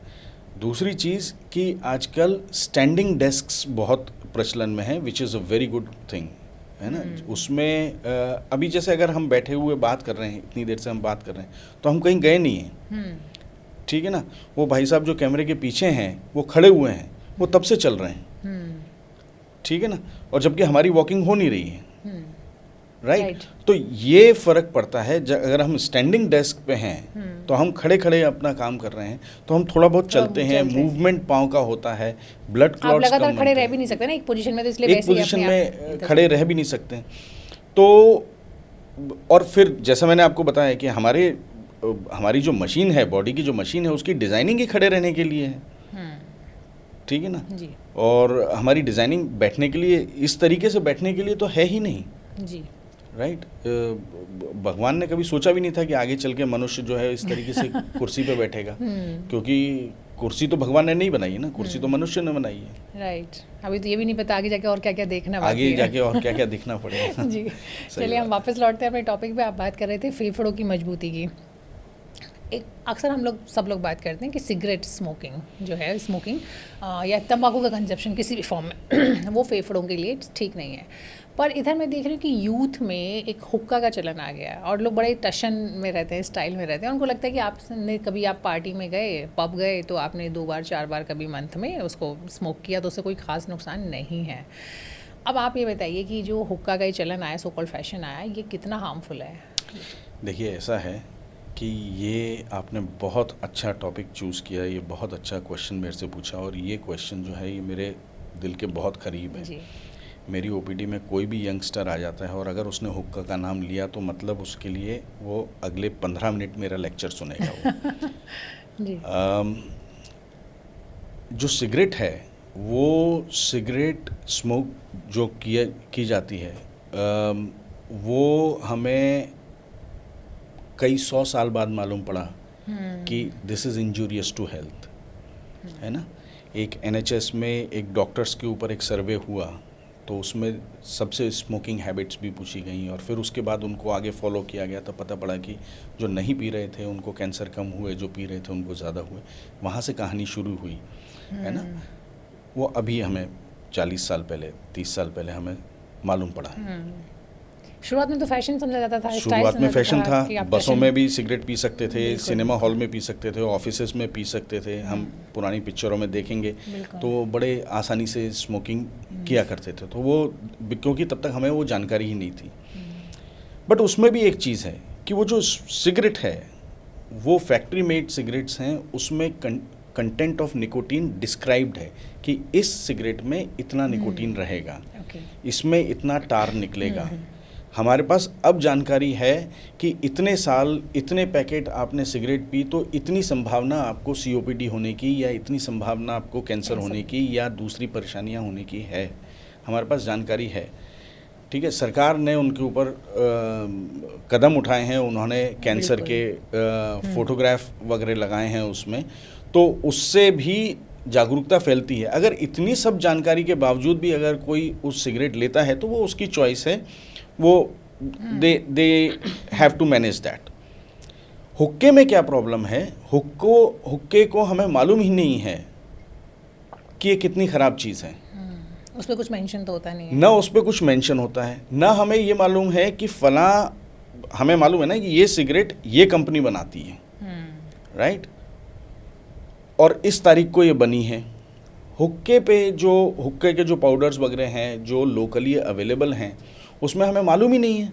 [SPEAKER 1] दूसरी चीज़ कि आजकल स्टैंडिंग डेस्क्स बहुत प्रचलन में है, which is a very good thing, है ना। उसमें अभी जैसे अगर हम बैठे हुए बात कर रहे हैं, इतनी देर से हम बात कर रहे हैं, तो हम कहीं गए नहीं हैं, ठीक है ना। वो भाई साहब जो कैमरे के पीछे हैं वो खड़े हुए हैं, वो तब से चल रहे हैं, ठीक है ना, और जबकि हमारी वॉकिंग हो नहीं रही है, राइट।
[SPEAKER 2] Right.
[SPEAKER 1] तो ये फ़र्क पड़ता है। अगर हम स्टैंडिंग डेस्क पे हैं तो हम खड़े खड़े अपना काम कर रहे हैं, तो हम थोड़ा बहुत चलते हैं, मूवमेंट पाँव का होता है, ब्लड
[SPEAKER 2] आप
[SPEAKER 1] क्लॉट्स
[SPEAKER 2] लगातार
[SPEAKER 1] कम
[SPEAKER 2] खड़े
[SPEAKER 1] होते
[SPEAKER 2] रह
[SPEAKER 1] हैं।
[SPEAKER 2] भी नहीं सकते ना एक पोजीशन में, तो इसलिए
[SPEAKER 1] एक
[SPEAKER 2] वैसे ही
[SPEAKER 1] पोजीशन
[SPEAKER 2] अपने
[SPEAKER 1] में
[SPEAKER 2] आप
[SPEAKER 1] खड़े रह भी नहीं सकते हैं। तो और फिर जैसा मैंने आपको बताया कि हमारी जो मशीन है, बॉडी की जो मशीन है, उसकी डिज़ाइनिंग ही खड़े रहने के लिए है, ठीक है ना।
[SPEAKER 2] जी,
[SPEAKER 1] और हमारी डिज़ाइनिंग बैठने के लिए, इस तरीके से बैठने के लिए तो है ही नहीं,
[SPEAKER 2] जी,
[SPEAKER 1] राइट। भगवान ने कभी सोचा भी नहीं था कि आगे चल के मनुष्य जो है इस तरीके से कुर्सी पे बैठेगा, क्योंकि कुर्सी तो भगवान ने नहीं बनाई है ना, कुर्सी तो मनुष्य ने बनाई है।
[SPEAKER 2] राइट। अभी तो ये भी नहीं पता आगे जाके और क्या क्या देखना बाकी
[SPEAKER 1] आगे
[SPEAKER 2] है।
[SPEAKER 1] जाके और क्या क्या दिखना पड़ेगा।
[SPEAKER 2] जी,
[SPEAKER 1] सही
[SPEAKER 2] चलिए हम
[SPEAKER 1] बात
[SPEAKER 2] वापस लौटते हैं अपने टॉपिक पे। आप बात कर रहे थे फेफड़ों की मजबूती की। एक अक्सर हम लोग सब लोग बात करते हैं कि सिगरेट स्मोकिंग जो है, स्मोकिंग या तंबाकू का कंजप्शन किसी भी फॉर्म में वो फेफड़ों के लिए ठीक नहीं है। पर इधर मैं देख रही हूँ कि यूथ में एक हुक्का का चलन आ गया है और लोग बड़े टशन में रहते हैं, स्टाइल में रहते हैं। उनको लगता है कि आपने कभी आप पार्टी में गए, पब गए, तो आपने 2 बार 4 बार कभी मंथ में उसको स्मोक किया तो उससे कोई ख़ास नुकसान नहीं है। अब आप ये बताइए कि जो हुक्का का ये चलन आया, सो कॉल्ड फैशन आया, ये कितना हार्मफुल है?
[SPEAKER 1] देखिए, ऐसा है कि ये आपने बहुत अच्छा टॉपिक चूज़ किया, ये बहुत अच्छा क्वेश्चन मेरे से पूछा, और ये क्वेश्चन जो है ये मेरे दिल के बहुत करीब है।
[SPEAKER 2] जी,
[SPEAKER 1] मेरी ओपीडी में कोई भी यंगस्टर आ जाता है और अगर उसने हुक्का का नाम लिया तो मतलब उसके लिए वो अगले 15 मिनट मेरा लेक्चर सुनेगा वो।
[SPEAKER 2] जी,
[SPEAKER 1] जो सिगरेट है, वो सिगरेट स्मोक जो की जाती है, वो हमें कई 100 साल बाद मालूम पड़ा कि this is injurious to health, है ना। एक NHS में एक डॉक्टर्स के ऊपर एक सर्वे हुआ, तो उसमें सबसे स्मोकिंग हैबिट्स भी पूछी गई और फिर उसके बाद उनको आगे फॉलो किया गया, तो पता पड़ा कि जो नहीं पी रहे थे उनको कैंसर कम हुए, जो पी रहे थे उनको ज़्यादा हुए। वहाँ से कहानी शुरू हुई, है ना। वो अभी हमें 40 साल पहले, 30 साल पहले हमें मालूम पड़ा है।
[SPEAKER 2] शुरुआत में तो फैशन समझा जाता था,
[SPEAKER 1] शुरुआत में फैशन था,
[SPEAKER 2] कि आप
[SPEAKER 1] बसों
[SPEAKER 2] fashion-
[SPEAKER 1] में भी सिगरेट पी सकते थे,
[SPEAKER 2] बिल्कुल।
[SPEAKER 1] सिनेमा हॉल में पी सकते थे, ऑफिसेज में पी सकते थे। हम पुरानी पिक्चरों में देखेंगे
[SPEAKER 2] बिल्कुल।
[SPEAKER 1] तो बड़े आसानी से स्मोकिंग किया करते थे, तो वो क्योंकि तब तक हमें वो जानकारी ही नहीं थी। बट उसमें भी एक चीज़ है कि वो जो सिगरेट है, वो फैक्ट्री मेड सिगरेट्स हैं, उसमें कंटेंट ऑफ निकोटीन डिस्क्राइब्ड है कि इस सिगरेट में इतना निकोटीन रहेगा,
[SPEAKER 2] ओके,
[SPEAKER 1] इसमें इतना टार निकलेगा। हमारे पास अब जानकारी है कि इतने साल, इतने पैकेट आपने सिगरेट पी तो इतनी संभावना आपको COPD होने की, या इतनी संभावना आपको कैंसर होने की, या दूसरी परेशानियां होने की है। हमारे पास जानकारी है, ठीक है। सरकार ने उनके ऊपर कदम उठाए हैं, उन्होंने कैंसर के फोटोग्राफ वगैरह लगाए हैं उसमें, तो उससे भी जागरूकता फैलती है। अगर इतनी सब जानकारी के बावजूद भी अगर कोई उस सिगरेट लेता है तो वो उसकी चॉइस है, वो they have to manage that. हुक्के में क्या प्रॉब्लम है, हुक्के को हमें मालूम ही नहीं है कि ये कितनी ख़राब चीज़ है।
[SPEAKER 2] उस पर कुछ मेंशन तो होता नहीं है,
[SPEAKER 1] ना उस पर कुछ मेंशन होता है, ना हमें ये मालूम है कि हमें मालूम है ना कि ये सिगरेट ये कंपनी बनाती है, राइट, और इस तारीख को ये बनी है। हुक्के के जो पाउडर्स वगैरह हैं जो लोकली अवेलेबल हैं, उसमें हमें मालूम ही नहीं है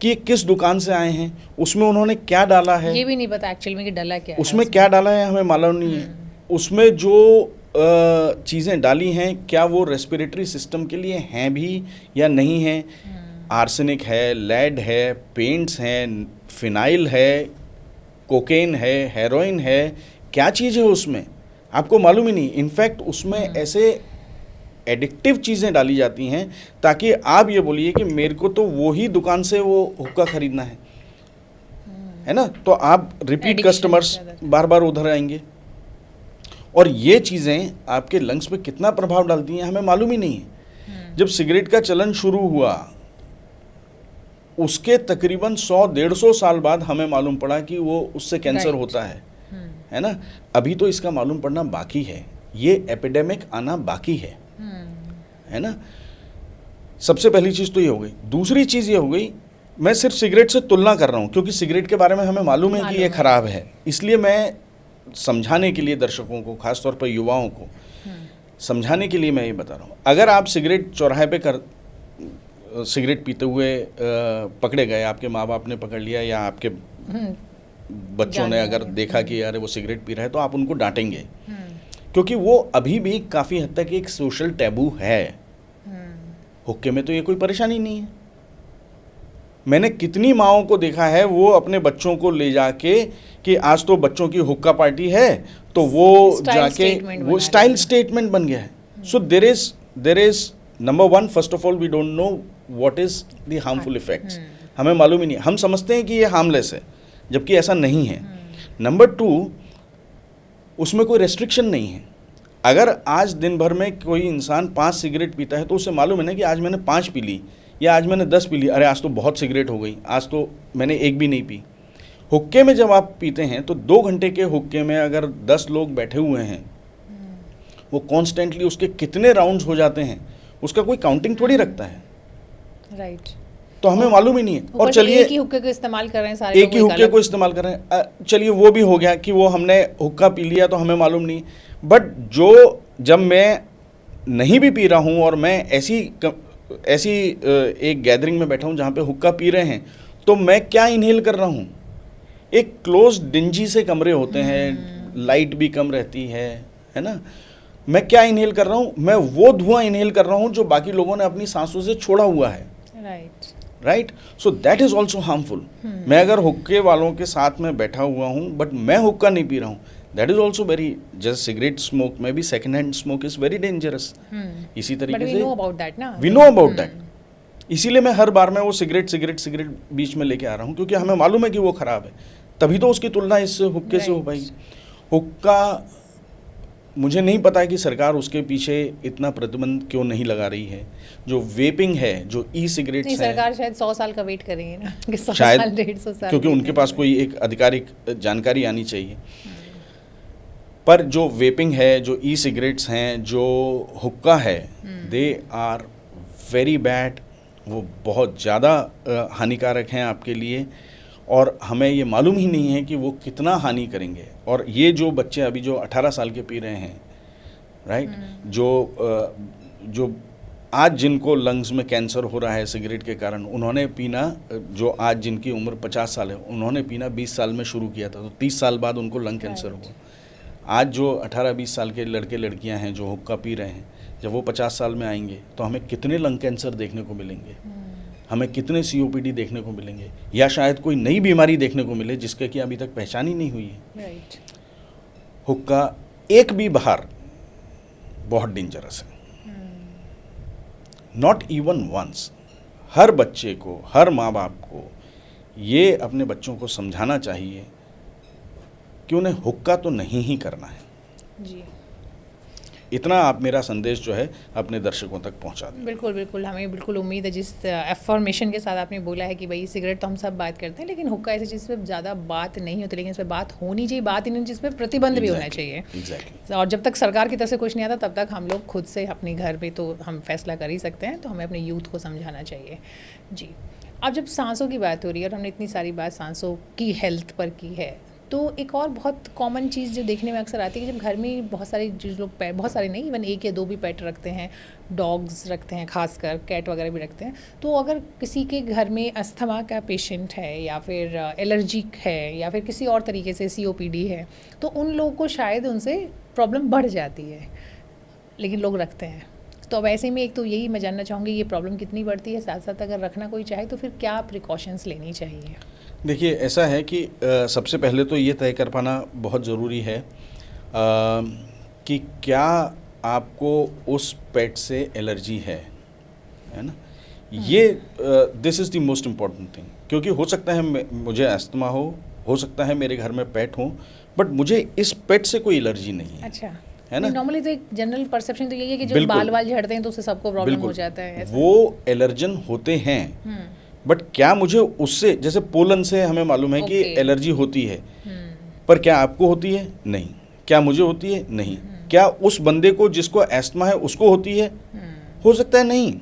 [SPEAKER 1] कि ये किस दुकान से आए हैं, उसमें उन्होंने क्या डाला है,
[SPEAKER 2] ये भी नहीं पता एक्चुअल में कि डाला क्या है
[SPEAKER 1] उसमें क्या डाला है हमें मालूम नहीं है। उसमें जो चीज़ें डाली हैं क्या वो रेस्पिरेटरी सिस्टम के लिए हैं भी या नहीं हैं। आर्सेनिक है, लेड है, पेंट्स हैं, फिनाइल है, कोकेन है, हेरोइन है, क्या चीज़ है उसमें आपको मालूम ही नहीं। इनफैक्ट उसमें ऐसे एडिक्टिव चीज़ें डाली जाती हैं ताकि आप ये बोलिए कि मेरे को तो वही दुकान से वो हुक्का खरीदना है ना, तो आप रिपीट कस्टमर्स बार बार उधर आएंगे। और ये चीज़ें आपके लंग्स पे कितना प्रभाव डालती हैं हमें मालूम ही नहीं है। जब सिगरेट का चलन शुरू हुआ उसके तकरीबन 100-150 साल बाद हमें मालूम पड़ा कि वो उससे कैंसर होता है ना। अभी तो इसका मालूम पड़ना बाकी है, ये एपिडेमिक आना बाकी है ना। सबसे पहली चीज़ तो ये हो गई। दूसरी चीज़ ये हो गई, मैं सिर्फ सिगरेट से तुलना कर रहा हूँ क्योंकि सिगरेट के बारे में हमें मालूम है कि ये ख़राब है, इसलिए मैं समझाने के लिए दर्शकों को, खासतौर पर युवाओं को समझाने के लिए मैं ये बता रहा हूँ। अगर आप सिगरेट चौराहे पे सिगरेट पीते हुए पकड़े गए, आपके माँ बाप ने पकड़ लिया या आपके बच्चों ने अगर देखा कि यार वो सिगरेट पी रहा है, तो आप उनको डांटेंगे क्योंकि वो अभी भी काफ़ी हद तक एक सोशल टैबू है। हुक्के में तो ये कोई परेशानी नहीं है। मैंने कितनी माँओं को देखा है वो अपने बच्चों को ले जाके कि आज तो बच्चों की हुक्का पार्टी है, तो वो जाके वो स्टाइल स्टेटमेंट बन गया है। So there is number one, first of all we don't know what is the harmful effects, हमें मालूम ही नहीं। हम समझते हैं कि ये हार्मलेस है जबकि ऐसा नहीं है। नंबर टू, उसमें कोई रेस्ट्रिक्शन नहीं है। अगर आज दिन भर में कोई इंसान 5 सिगरेट पीता है तो उसे मालूम है ना कि आज मैंने 5 पी ली या आज मैंने 10 पी ली, अरे आज तो बहुत सिगरेट हो गई, आज तो मैंने एक भी नहीं पी। हुक्के में जब आप पीते हैं तो 2 घंटे के हुक्के में अगर 10 लोग बैठे हुए हैं, वो कॉन्स्टेंटली उसके कितने राउंड्स हो जाते हैं उसका कोई काउंटिंग थोड़ी रखता है,
[SPEAKER 2] राइट।
[SPEAKER 1] तो हमें मालूम ही नहीं है। और चलिए
[SPEAKER 2] एक ही हुक्के को इस्तेमाल कर रहे हैं सारे,
[SPEAKER 1] एक ही हुक्के को इस्तेमाल कर रहे हैं, चलिए वो भी हो गया कि वो हमने हुक्का पी लिया तो हमें मालूम नहीं। बट जब मैं नहीं भी पी रहा हूँ और मैं ऐसी एक गैदरिंग में बैठा हूँ जहाँ पे हुक्का पी रहे हैं, तो मैं क्या इनहेल कर रहा हूँ। एक क्लोज डिंजी से कमरे होते हैं, लाइट भी कम रहती है ना। मैं क्या इनहेल कर रहा हूँ, मैं वो धुआं इनहेल कर रहा हूँ जो बाकी लोगों ने अपनी सांसों से छोड़ा हुआ है, right. So that is also harmful. मैं अगर हुक्के वालों के साथ में बैठा हुआ हूँ बट मैं हुक्का नहीं पी रहा हूँ, that is also very, just cigarette smoke में भी second hand smoke is very dangerous. इसी तरीके से वी नो अबाउट दैट। इसीलिए मैं हर बार में वो सिगरेट बीच में लेके आ रहा हूँ क्योंकि हमें मालूम है कि वो खराब है, तभी तो उसकी तुलना इस हुक्के से हो पाएगी। हुक्का, मुझे नहीं पता है कि सरकार उसके पीछे इतना प्रतिबंध क्यों नहीं लगा रही है। जो वेपिंग है, जो ई सिगरेट्स है,
[SPEAKER 2] सरकार शायद 100 साल का वेट करेंगे ना कि 100
[SPEAKER 1] शायद
[SPEAKER 2] साल 150 साल,
[SPEAKER 1] क्योंकि उनके पास कोई एक आधिकारिक जानकारी आनी चाहिए। पर जो वेपिंग है, जो ई सिगरेट्स हैं, जो हुक्का है, दे आर वेरी बैड। वो बहुत ज़्यादा हानिकारक हैं आपके लिए और हमें ये मालूम ही नहीं है कि वो कितना हानि करेंगे। और ये जो बच्चे अभी जो 18 साल के पी रहे हैं, राइट, जो आज जिनको लंग्स में कैंसर हो रहा है सिगरेट के कारण, उन्होंने पीना, जो आज जिनकी उम्र 50 साल है, उन्होंने पीना 20 साल में शुरू किया था, तो 30 साल बाद उनको लंग कैंसर हुआ। आज जो 18-20 साल के लड़के लड़कियां हैं जो हुक्का पी रहे हैं, जब वो 50 साल में आएंगे तो हमें कितने लंग कैंसर देखने को मिलेंगे, हमें कितने COPD देखने को मिलेंगे, या शायद कोई नई बीमारी देखने को मिले जिसके कि अभी तक पहचान ही नहीं हुई है।
[SPEAKER 2] राइट।
[SPEAKER 1] हुक्का एक भी बाहर बहुत डेंजरस है, नॉट इवन वंस। हर बच्चे को, हर माँ बाप को ये अपने बच्चों को समझाना चाहिए कि उन्हें हुक्का तो नहीं ही करना है।
[SPEAKER 2] जी।
[SPEAKER 1] इतना आप मेरा संदेश जो है अपने दर्शकों तक पहुंचा दें।
[SPEAKER 2] बिल्कुल बिल्कुल, हमें बिल्कुल उम्मीद है जिस एफर्मेशन के साथ आपने बोला है कि भाई सिगरेट तो हम सब बात करते हैं, लेकिन हुक्का ऐसी चीज़ पे ज़्यादा बात नहीं होती, लेकिन इस पर बात होनी चाहिए, बात इन जिस पे प्रतिबंध भी होना चाहिए।
[SPEAKER 1] एग्जैक्टली।
[SPEAKER 2] और जब तक सरकार की तरफ से कुछ नहीं आता तब तक हम लोग खुद से अपने घर पे तो हम फैसला कर ही सकते हैं, तो हमें अपने यूथ को समझाना चाहिए। जी, अब जब सांसों की बात हो रही है और हमने इतनी सारी बात सांसों की हेल्थ पर की है, तो एक और बहुत कॉमन चीज़ जो देखने में अक्सर आती है कि जब घर में बहुत सारे जो लोग पेट, बहुत सारे नहीं, इवन 1 या 2 भी पेट रखते हैं, डॉग्स रखते हैं, खासकर कैट वगैरह भी रखते हैं, तो अगर किसी के घर में अस्थमा का पेशेंट है या फिर एलर्जिक है या फिर किसी और तरीके से COPD है, तो उन लोगों को शायद उनसे प्रॉब्लम बढ़ जाती है, लेकिन लोग रखते हैं। तो अब ऐसे में एक तो यही मैं जानना चाहूँगी ये प्रॉब्लम कितनी बढ़ती है, साथ साथ अगर रखना कोई चाहे तो फिर क्या प्रिकॉशंस लेनी चाहिए?
[SPEAKER 1] देखिए, ऐसा है कि सबसे पहले तो ये तय कर पाना बहुत ज़रूरी है कि क्या आपको उस पेट से एलर्जी है ना? ये this is the most important thing, क्योंकि हो सकता है मुझे अस्थमा हो सकता है मेरे घर में पेट हो, बट मुझे इस पेट से कोई एलर्जी नहीं है।
[SPEAKER 2] अच्छा,
[SPEAKER 1] है ना?
[SPEAKER 2] नॉर्मली तो एक जनरल परसेप्शन तो यही है कि जो बाल झड़ते हैं तो उससे सबको प्रॉब्लम हो जाता है, ऐसा?
[SPEAKER 1] वो एलर्जन होते हैं, बट क्या मुझे उससे, जैसे पोलन से हमें मालूम है कि एलर्जी होती है, पर क्या आपको होती है? नहीं। क्या मुझे होती है? नहीं। क्या उस बंदे को जिसको एस्थमा है उसको होती है? हो सकता है नहीं,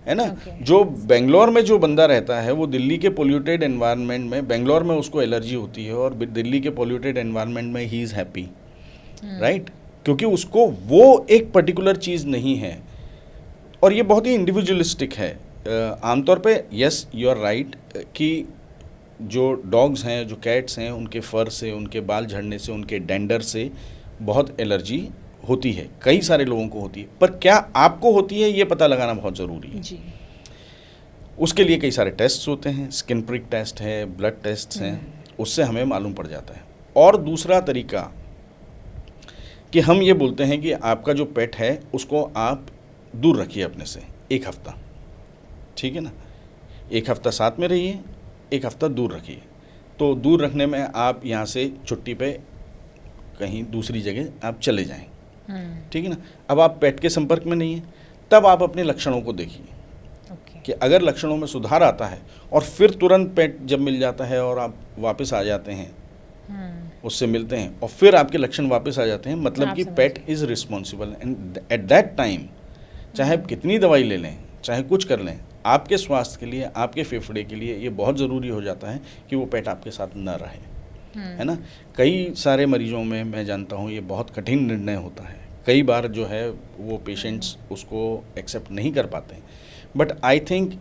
[SPEAKER 1] है ना? जो बेंगलोर में जो बंदा रहता है वो दिल्ली के पोल्यूटेड एनवायरनमेंट में, बेंगलोर में उसको एलर्जी होती है और दिल्ली के पोल्यूटेड एनवायरनमेंट में ही इज़ हैप्पी, राइट? क्योंकि उसको वो एक पर्टिकुलर चीज़ नहीं है, और ये बहुत ही इंडिविजुअलिस्टिक है। आमतौर पे यस यू आर राइट कि जो डॉग्स हैं, जो कैट्स हैं, उनके फर से, उनके बाल झड़ने से, उनके डेंडर से बहुत एलर्जी होती है, कई सारे लोगों को होती है, पर क्या आपको होती है ये पता लगाना बहुत ज़रूरी है जी। उसके लिए कई सारे टेस्ट्स होते हैं, स्किन प्रिक टेस्ट है, ब्लड टेस्ट हैं, उससे हमें मालूम पड़ जाता है। और दूसरा तरीका कि हम ये बोलते हैं कि आपका जो पेट है उसको आप दूर रखिए अपने से 1 हफ्ता, ठीक है ना? 1 हफ्ता साथ में रहिए, 1 हफ्ता दूर रखिए। तो दूर रखने में आप यहाँ से छुट्टी पे कहीं दूसरी जगह आप चले जाएं, ठीक है ना? अब आप पेट के संपर्क में नहीं है, तब आप अपने लक्षणों को देखिए कि अगर लक्षणों में सुधार आता है और फिर तुरंत पेट जब मिल जाता है और आप वापस आ जाते हैं, उससे मिलते हैं और फिर आपके लक्षण वापस आ जाते हैं, मतलब कि पेट is responsible, and at that time चाहे आप कितनी दवाई ले लें, चाहे कुछ कर लें, आपके स्वास्थ्य के लिए, आपके फेफड़े के लिए ये बहुत ज़रूरी हो जाता है कि वो पेट आपके साथ न रहे, है ना? कई सारे मरीजों में मैं जानता हूँ ये बहुत कठिन निर्णय होता है, कई बार जो है वो पेशेंट्स उसको एक्सेप्ट नहीं कर पाते हैं, बट आई थिंक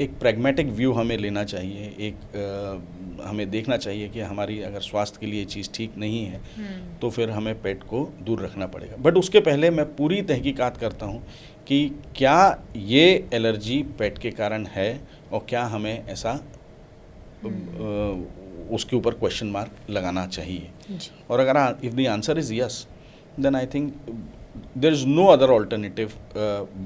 [SPEAKER 1] एक प्रैग्मेटिक व्यू हमें लेना चाहिए, एक हमें देखना चाहिए कि हमारी अगर स्वास्थ्य के लिए चीज़ ठीक नहीं है तो फिर हमें पेट को दूर रखना पड़ेगा। बट उसके पहले मैं पूरी तहकीकात करता हूँ कि क्या ये एलर्जी पेट के कारण है और क्या हमें ऐसा उसके ऊपर क्वेश्चन मार्क लगाना चाहिए। और अगर if the answer is yes, then I think there is no other alternative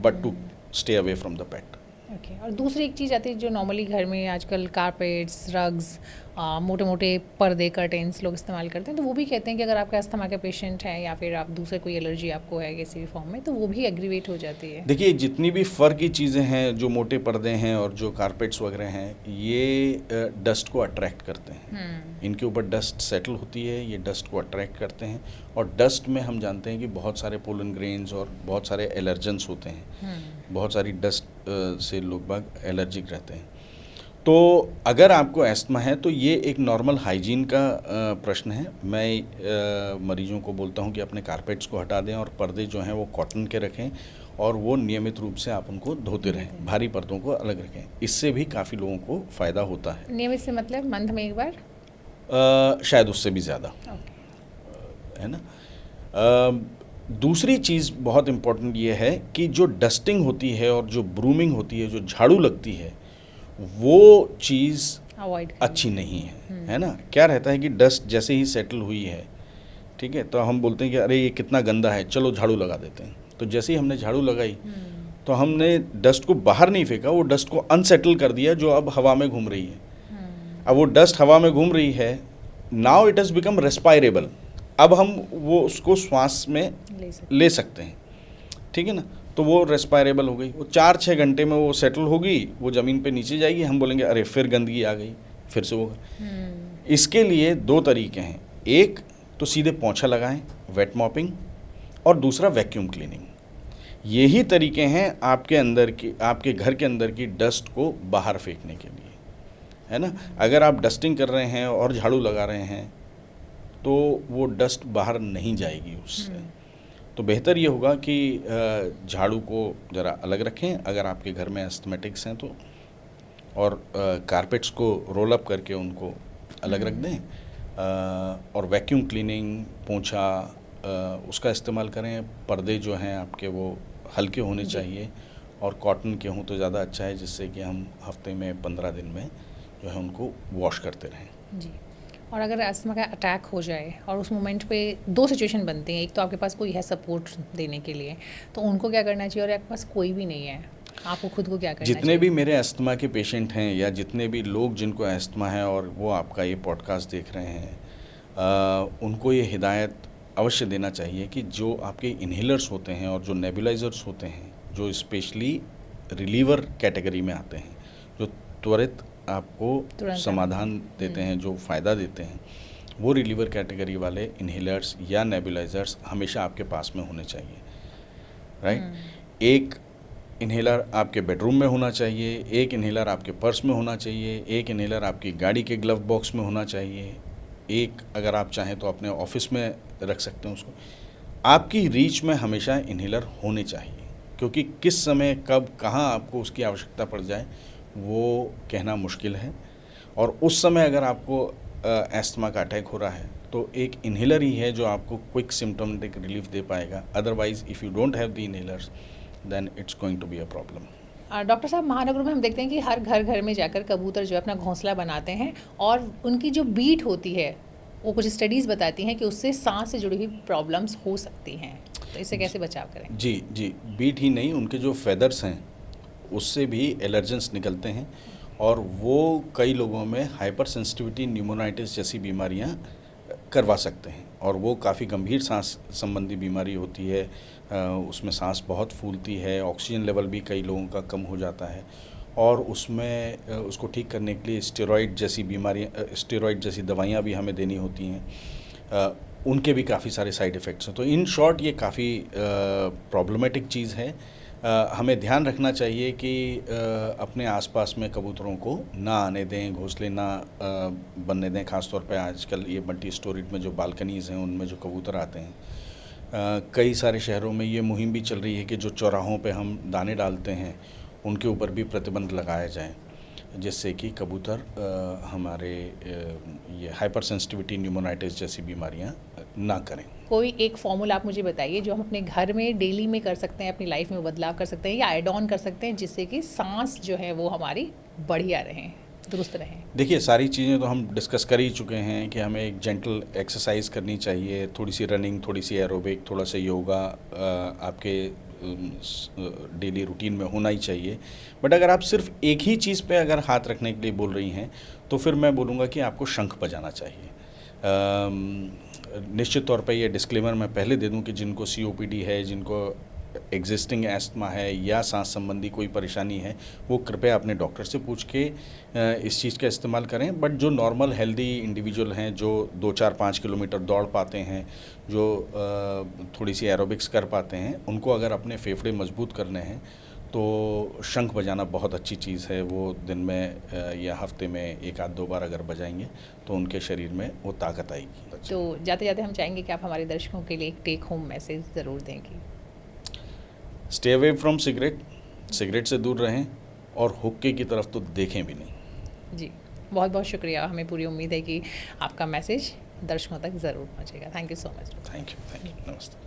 [SPEAKER 1] but to stay away from the pet.
[SPEAKER 2] Okay, और दूसरी एक चीज़ आती है जो नॉर्मली घर में आजकल कारपेट्स, रग्स, मोटे मोटे पर्दे, कर्टेंस लोग इस्तेमाल करते हैं, तो वो भी कहते हैं कि अगर आपका अस्थमा का पेशेंट है या फिर आप दूसरे कोई एलर्जी आपको है किसी भी फॉर्म में, तो वो भी एग्रीवेट हो जाती है।
[SPEAKER 1] देखिए, जितनी भी फर की चीज़ें हैं, जो मोटे पर्दे हैं और जो कारपेट्स वगैरह हैं, ये डस्ट को अट्रैक्ट करते हैं, इनके ऊपर डस्ट सेटल होती है, ये डस्ट को अट्रैक्ट करते हैं, और डस्ट में हम जानते हैं कि बहुत सारे पोलन ग्रेन्स और बहुत सारे एलर्जेंस होते हैं, बहुत सारी डस्ट से लोग बाग एलर्जिक रहते हैं। तो अगर आपको एस्थमा है तो ये एक नॉर्मल हाइजीन का प्रश्न है। मैं मरीजों को बोलता हूँ कि अपने कारपेट्स को हटा दें और पर्दे जो हैं वो कॉटन के रखें और वो नियमित रूप से आप उनको धोते रहें, भारी पर्दों को अलग रखें, इससे भी काफ़ी लोगों को फ़ायदा होता है।
[SPEAKER 2] नियमित से मतलब मंथ में एक बार?
[SPEAKER 1] शायद उससे भी ज़्यादा, है ना? दूसरी चीज़ बहुत इम्पोर्टेंट ये है कि जो डस्टिंग होती है और जो ब्रूमिंग होती है, जो झाड़ू लगती है, वो चीज़ अच्छी नहीं है ना? क्या रहता है कि डस्ट जैसे ही सेटल हुई है, ठीक है, तो हम बोलते हैं कि अरे ये कितना गंदा है, चलो झाड़ू लगा देते हैं। तो जैसे ही हमने झाड़ू लगाई तो हमने डस्ट को बाहर नहीं फेंका, वो डस्ट को अनसेटल कर दिया जो अब हवा में घूम रही है। अब वो डस्ट हवा में घूम रही है, नाउ इट हैज़ बिकम रेस्पायरेबल, अब हम वो उसको श्वास में ले सकते हैं, ठीक है ना। तो वो रेस्पायरेबल हो गई, वो 4-6 घंटे में वो सेटल होगी, वो ज़मीन पे नीचे जाएगी, हम बोलेंगे अरे फिर गंदगी आ गई, फिर से होगा। इसके लिए 2 तरीके हैं, एक तो सीधे पोंछा लगाएं, वेट मॉपिंग, और दूसरा वैक्यूम क्लीनिंग। यही तरीके हैं आपके घर के अंदर की डस्ट को बाहर फेंकने के लिए, है ना। अगर आप डस्टिंग कर रहे हैं और झाड़ू लगा रहे हैं तो वो डस्ट बाहर नहीं जाएगी उससे। तो बेहतर ये होगा कि झाड़ू को ज़रा अलग रखें अगर आपके घर में एस्थमेटिक्स हैं तो, और कारपेट्स को रोल अप करके उनको अलग रख दें, और वैक्यूम क्लीनिंग, पोंछा उसका इस्तेमाल करें। पर्दे जो हैं आपके वो हल्के होने चाहिए और कॉटन के हों तो ज़्यादा अच्छा है, जिससे कि हम हफ्ते में 15 दिन में जो है उनको वॉश करते रहें।
[SPEAKER 2] जी। और अगर अस्थमा का अटैक हो जाए और उस मोमेंट पे 2 सिचुएशन बनती हैं, एक तो आपके पास कोई है सपोर्ट देने के लिए, तो उनको क्या करना चाहिए, और आपके पास कोई भी नहीं है, आपको खुद को क्या करना चाहिए?
[SPEAKER 1] जितने भी मेरे अस्थमा के पेशेंट हैं या जितने भी लोग जिनको अस्थमा है और वो आपका ये पॉडकास्ट देख रहे हैं, उनको ये हिदायत अवश्य देना चाहिए कि जो आपके इन्हेलर्स होते हैं और जो नेबुलाइजर्स होते हैं, जो स्पेशली रिलीवर कैटेगरी में आते हैं, जो त्वरित आपको समाधान देते हैं, जो फ़ायदा देते हैं, वो रिलीवर कैटेगरी वाले इन्हेलर्स या नेबुलाइजर्स हमेशा आपके पास में होने चाहिए, राइट। एक इन्हेलर आपके बेडरूम में होना चाहिए, एक इन्हेलर आपके पर्स में होना चाहिए, एक इन्हेलर आपकी गाड़ी के ग्लव बॉक्स में होना चाहिए, एक अगर आप चाहें तो अपने ऑफिस में रख सकते हैं उसको। आपकी रीच में हमेशा इन्हेलर होने चाहिए, क्योंकि किस समय कब कहाँ आपको उसकी आवश्यकता पड़ जाए वो कहना मुश्किल है। और उस समय अगर आपको एस्थमा का अटैक हो रहा है तो एक इन्हेलर ही है जो आपको क्विक सिम्टोमेटिक रिलीफ दे पाएगा। Otherwise if you don't have the inhalers then it's going to be a problem.
[SPEAKER 2] Doctor साहब, महानगरों में हम देखते हैं कि हर घर में जाकर कबूतर जो है अपना घोंसला बनाते हैं, और उनकी जो बीट होती है वो कुछ स्टडीज़ बताती हैं कि उससे सांस से जुड़ी हुई प्रॉब्लम्स हो सकती हैं, तो इससे कैसे बचाव करें?
[SPEAKER 1] जी, बीट ही नहीं, उनके जो फेदर्स हैं उससे भी एलर्जेंस निकलते हैं, और वो कई लोगों में हाइपर सेंसिटिविटी न्यूमोनाइटिस जैसी बीमारियां करवा सकते हैं, और वो काफ़ी गंभीर सांस संबंधी बीमारी होती है। उसमें सांस बहुत फूलती है, ऑक्सीजन लेवल भी कई लोगों का कम हो जाता है, और उसमें उसको ठीक करने के लिए स्टेरॉइड जैसी दवाइयाँ भी हमें देनी होती हैं। उनके भी काफ़ी सारे साइड इफ़ेक्ट्स हैं। तो इन शॉर्ट ये काफ़ी प्रॉब्लमेटिक चीज़ है। हमें ध्यान रखना चाहिए कि अपने आसपास में कबूतरों को ना आने दें, घोंसले ना बनने दें। ख़ासतौर पे आजकल ये मल्टी स्टोरीड में जो बालकनीज़ हैं उनमें जो कबूतर आते हैं, कई सारे शहरों में ये मुहिम भी चल रही है कि जो चौराहों पे हम दाने डालते हैं उनके ऊपर भी प्रतिबंध लगाया जाए, जिससे कि कबूतर हमारे ये हाइपर सेंसिटिविटी न्यूमोनाइटिस जैसी बीमारियां ना करें।
[SPEAKER 2] कोई एक फॉर्मूला आप मुझे बताइए जो हम अपने घर में डेली में कर सकते हैं, अपनी लाइफ में बदलाव कर सकते हैं या ऐड ऑन कर सकते हैं, जिससे कि सांस जो है वो हमारी बढ़िया रहें, दुरुस्त रहें।
[SPEAKER 1] देखिए, सारी चीज़ें तो हम डिस्कस कर ही चुके हैं कि हमें एक जेंटल एक्सरसाइज करनी चाहिए, थोड़ी सी रनिंग, थोड़ी सी एरोबिक, थोड़ा सा योगा आपके डेली रूटीन में होना ही चाहिए। बट अगर आप सिर्फ एक ही चीज़ पे अगर हाथ रखने के लिए बोल रही हैं तो फिर मैं बोलूँगा कि आपको शंख बजाना चाहिए। निश्चित तौर पे ये डिस्क्लेमर मैं पहले दे दूं कि जिनको COPD है, जिनको एग्जिस्टिंग एस्थमा है या सांस संबंधी कोई परेशानी है, वो कृपया अपने डॉक्टर से पूछ के इस चीज़ का इस्तेमाल करें। बट जो नॉर्मल हेल्दी इंडिविजुअल हैं, जो 2-4-5 किलोमीटर दौड़ पाते हैं, जो थोड़ी सी एरोबिक्स कर पाते हैं, उनको अगर अपने फेफड़े मजबूत करने हैं तो शंख बजाना बहुत अच्छी चीज़ है। वो दिन में या हफ्ते में 1-2 बार अगर बजाएंगे तो उनके शरीर में वो ताकत आएगी।
[SPEAKER 2] तो जाते जाते हम चाहेंगे कि आप हमारे दर्शकों के लिए एक टेक होम मैसेज ज़रूर देंगी।
[SPEAKER 1] स्टे अवे फ्रॉम सिगरेट से दूर रहें, और हुक्के की तरफ तो देखें भी नहीं।
[SPEAKER 2] जी, बहुत बहुत शुक्रिया। हमें पूरी उम्मीद है कि आपका मैसेज दर्शकों तक ज़रूर पहुँचेगा। Thank you so much.
[SPEAKER 1] Thank you, नमस्ते।